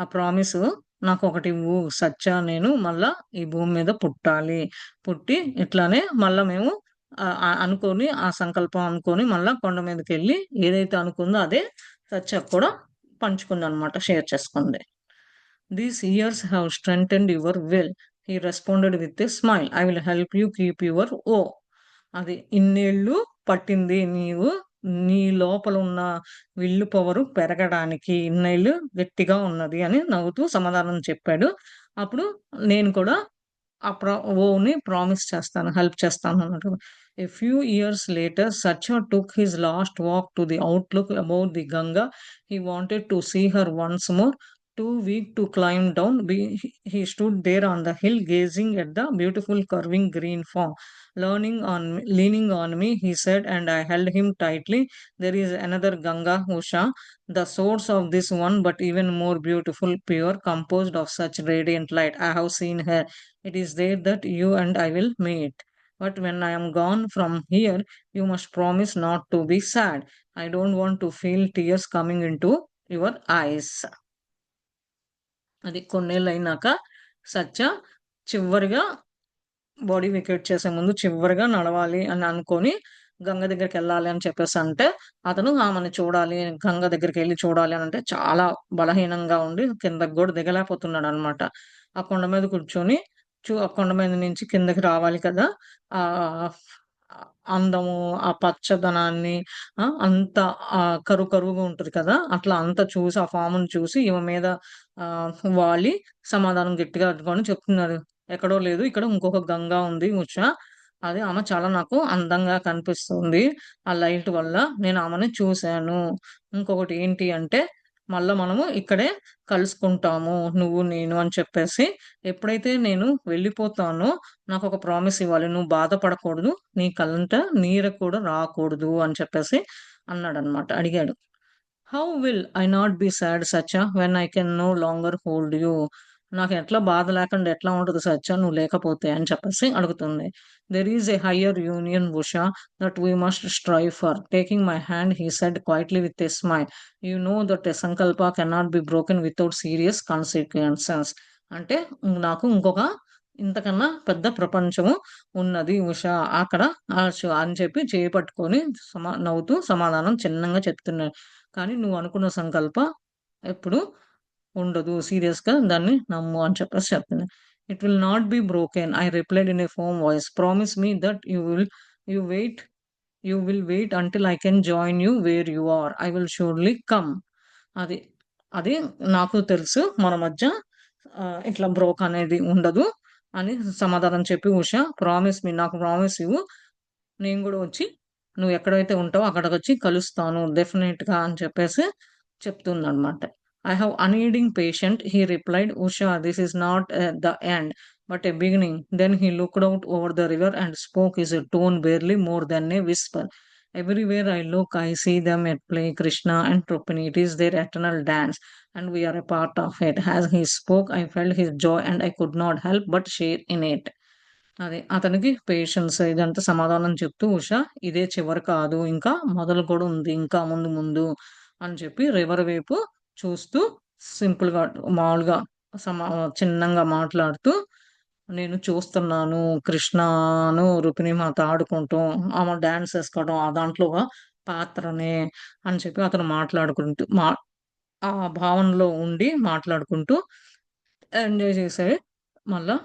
ఆ ప్రామిసు నాకొకటివ్వు సత్య నేను మళ్ళా ఈ భూమి మీద పుట్టాలి. పుట్టి ఇట్లానే మళ్ళా మేము అనుకోని ఆ సంకల్పం అనుకోని మళ్ళా కొండ మీదకెళ్ళి ఏదైతే అనుకుందో అదే సత్యకి కూడా పంచుకుందనమాట. షేర్ చేసుకుంది. These years have strengthened your will. He responded with a smile. I will help you keep your oath. అది ఇన్నేళ్ళు పట్టింది నీవు నీ లోపల ఉన్న విల్లు పవరు పెరగడానికి ఇన్నేళ్ళు గట్టిగా ఉన్నది అని నవ్వుతూ సమాధానం చెప్పాడు. అప్పుడు నేను కూడా ఆ ఓని ప్రామిస్ చేస్తాను. హెల్ప్ చేస్తాను అన్నట్టు. A few years later, Satya took his last walk to the outlook above the Ganga. He wanted to see her once more. Too weak to climb down, he stood there on the hill, gazing at the beautiful curving green form. Leaning on me, he said, and I held him tightly. There is another Ganga, Usha, the source of this one, but even more beautiful, pure, composed of such radiant light. I have seen her. It is there that you and I will meet. But when I am gone from here, you must promise not to be sad. I don't want to feel tears coming into your eyes. అది కొన్నేళ్ళయినాక సత్య చివరిగా బాడీ వెకేట్ చేసే ముందు చివరిగా నడవాలి అని అనుకోని గంగ దగ్గరికి వెళ్ళాలి అని చెప్పేసి అంటే అతను ఆమెను చూడాలి, గంగ దగ్గరికి వెళ్ళి చూడాలి అని అంటే చాలా బలహీనంగా ఉండి కిందకి కూడా దిగలేకపోతున్నాడు అనమాట. ఆ కొండ మీద కూర్చొని ఆ కొండ మీద నుంచి కిందకి రావాలి కదా! ఆహ్, అందము, ఆ పచ్చదనాన్ని అంత కరువుగా ఉంటది కదా! అట్లా అంతా చూసి ఆ ఫామ్‌ని చూసి ఈమె మీద వాలి సమాధానం గట్టిగా అడ్డుకొని చెప్తున్నాడు. ఎక్కడో లేదు, ఇక్కడ ఇంకొక గంగా ఉంది ఉష. అది ఆమె చాలా నాకు అందంగా కనిపిస్తుంది. ఆ లైట్ వల్ల నేను ఆమెని చూసాను. ఇంకొకటి ఏంటి అంటే మళ్ళా మనము ఇక్కడే కలుసుకుంటాము నువ్వు నేను అని చెప్పేసి. ఎప్పుడైతే నేను వెళ్ళిపోతానో నాకొక ప్రామిస్ ఇవ్వాలి. నువ్వు బాధపడకూడదు. నీ కంట నీరు కూడా రాకూడదు అని చెప్పేసి అన్నాడన్నమాట. అడిగాడు. How will I not be sad సచా when I can no longer hold you? నాకు ఎట్లా బాధ లేకుండా ఎట్లా ఉంటది సచ్చా నువ్వు లేకపోతే అని చెప్పేసి అడుగుతుంది. There is a higher union Usha that we must strive for. Taking my hand he said quietly with a smile. You know that a sankalpa cannot be broken without serious consequences. అంటే నాకు ఇంకొక ఇంతకన్నా పెద్ద ప్రపంచము ఉన్నది ఉషా అక్కడ అని చెప్పి చేపట్టుకొని నవ్వుతూ సమాధానం చిన్నంగా చెప్తున్నాడు. కానీ నువ్వు అనుకున్న సంకల్ప ఎప్పుడు ఉండదు. సీరియస్‌గా దాన్ని నమ్ము అని చెప్పేసి చెప్తుంది. It will not be broken. I replied in a firm voice. Promise me that you wait you will wait until I can join you where you are. I will surely come. అది. అది నాకు తెలుసు మన మధ్య ఇట్లా బ్రోక్ అనేది ఉండదు అని సమాధానం చెప్పి ఉష ప్రామిస్ మీ నాకు ప్రామిస్ ఇవ్వు. నేను గూడా వచ్చి నువ్వు ఎక్కడైతే ఉంటావో అక్కడికొచ్చి కలుస్తాను డెఫినెట్‌గా అని చెప్పేసి చెప్తుందనమాట. I have unending patient he replied, "Usha this is not the end but a beginning." Then he looked out over the river and spoke his tone barely more than a whisper. "Everywhere I look, I see them at play, Krishna and Rukmini. It is their eternal dance, and we are a part of it." As he spoke, I felt his joy and I could not help but share in it. అదే. అతనికి పేషెన్స్ ఇదంతా సమాధానం చెప్తూ ఇదే చివరి కాదు. ఇంకా మొదలు కూడా ఉంది. ఇంకా ముందు ముందు అని చెప్పి రివర్ వైపు చూస్తూ సింపుల్‌గా మామూలుగా సమా చిన్నంగా మాట్లాడుతూ నేను చూస్తున్నాను కృష్ణను, రుక్మిణి మాత ఆడుకుంటూ, ఆమె డాన్స్ ఏసుకోవడం ఆ దాంట్లో పాత్రనే అని చెప్పి అతను మాట్లాడుకుంటూ ఆ భావనలో ఉండి మాట్లాడుకుంటూ ఎంజాయ్ చేసే మళ్ళా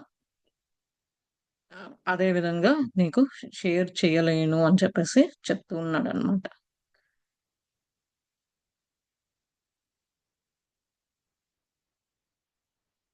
అదే విధంగా నీకు షేర్ చేయలేను అని చెప్పేసి చెప్తూ ఉన్నాడనమాట.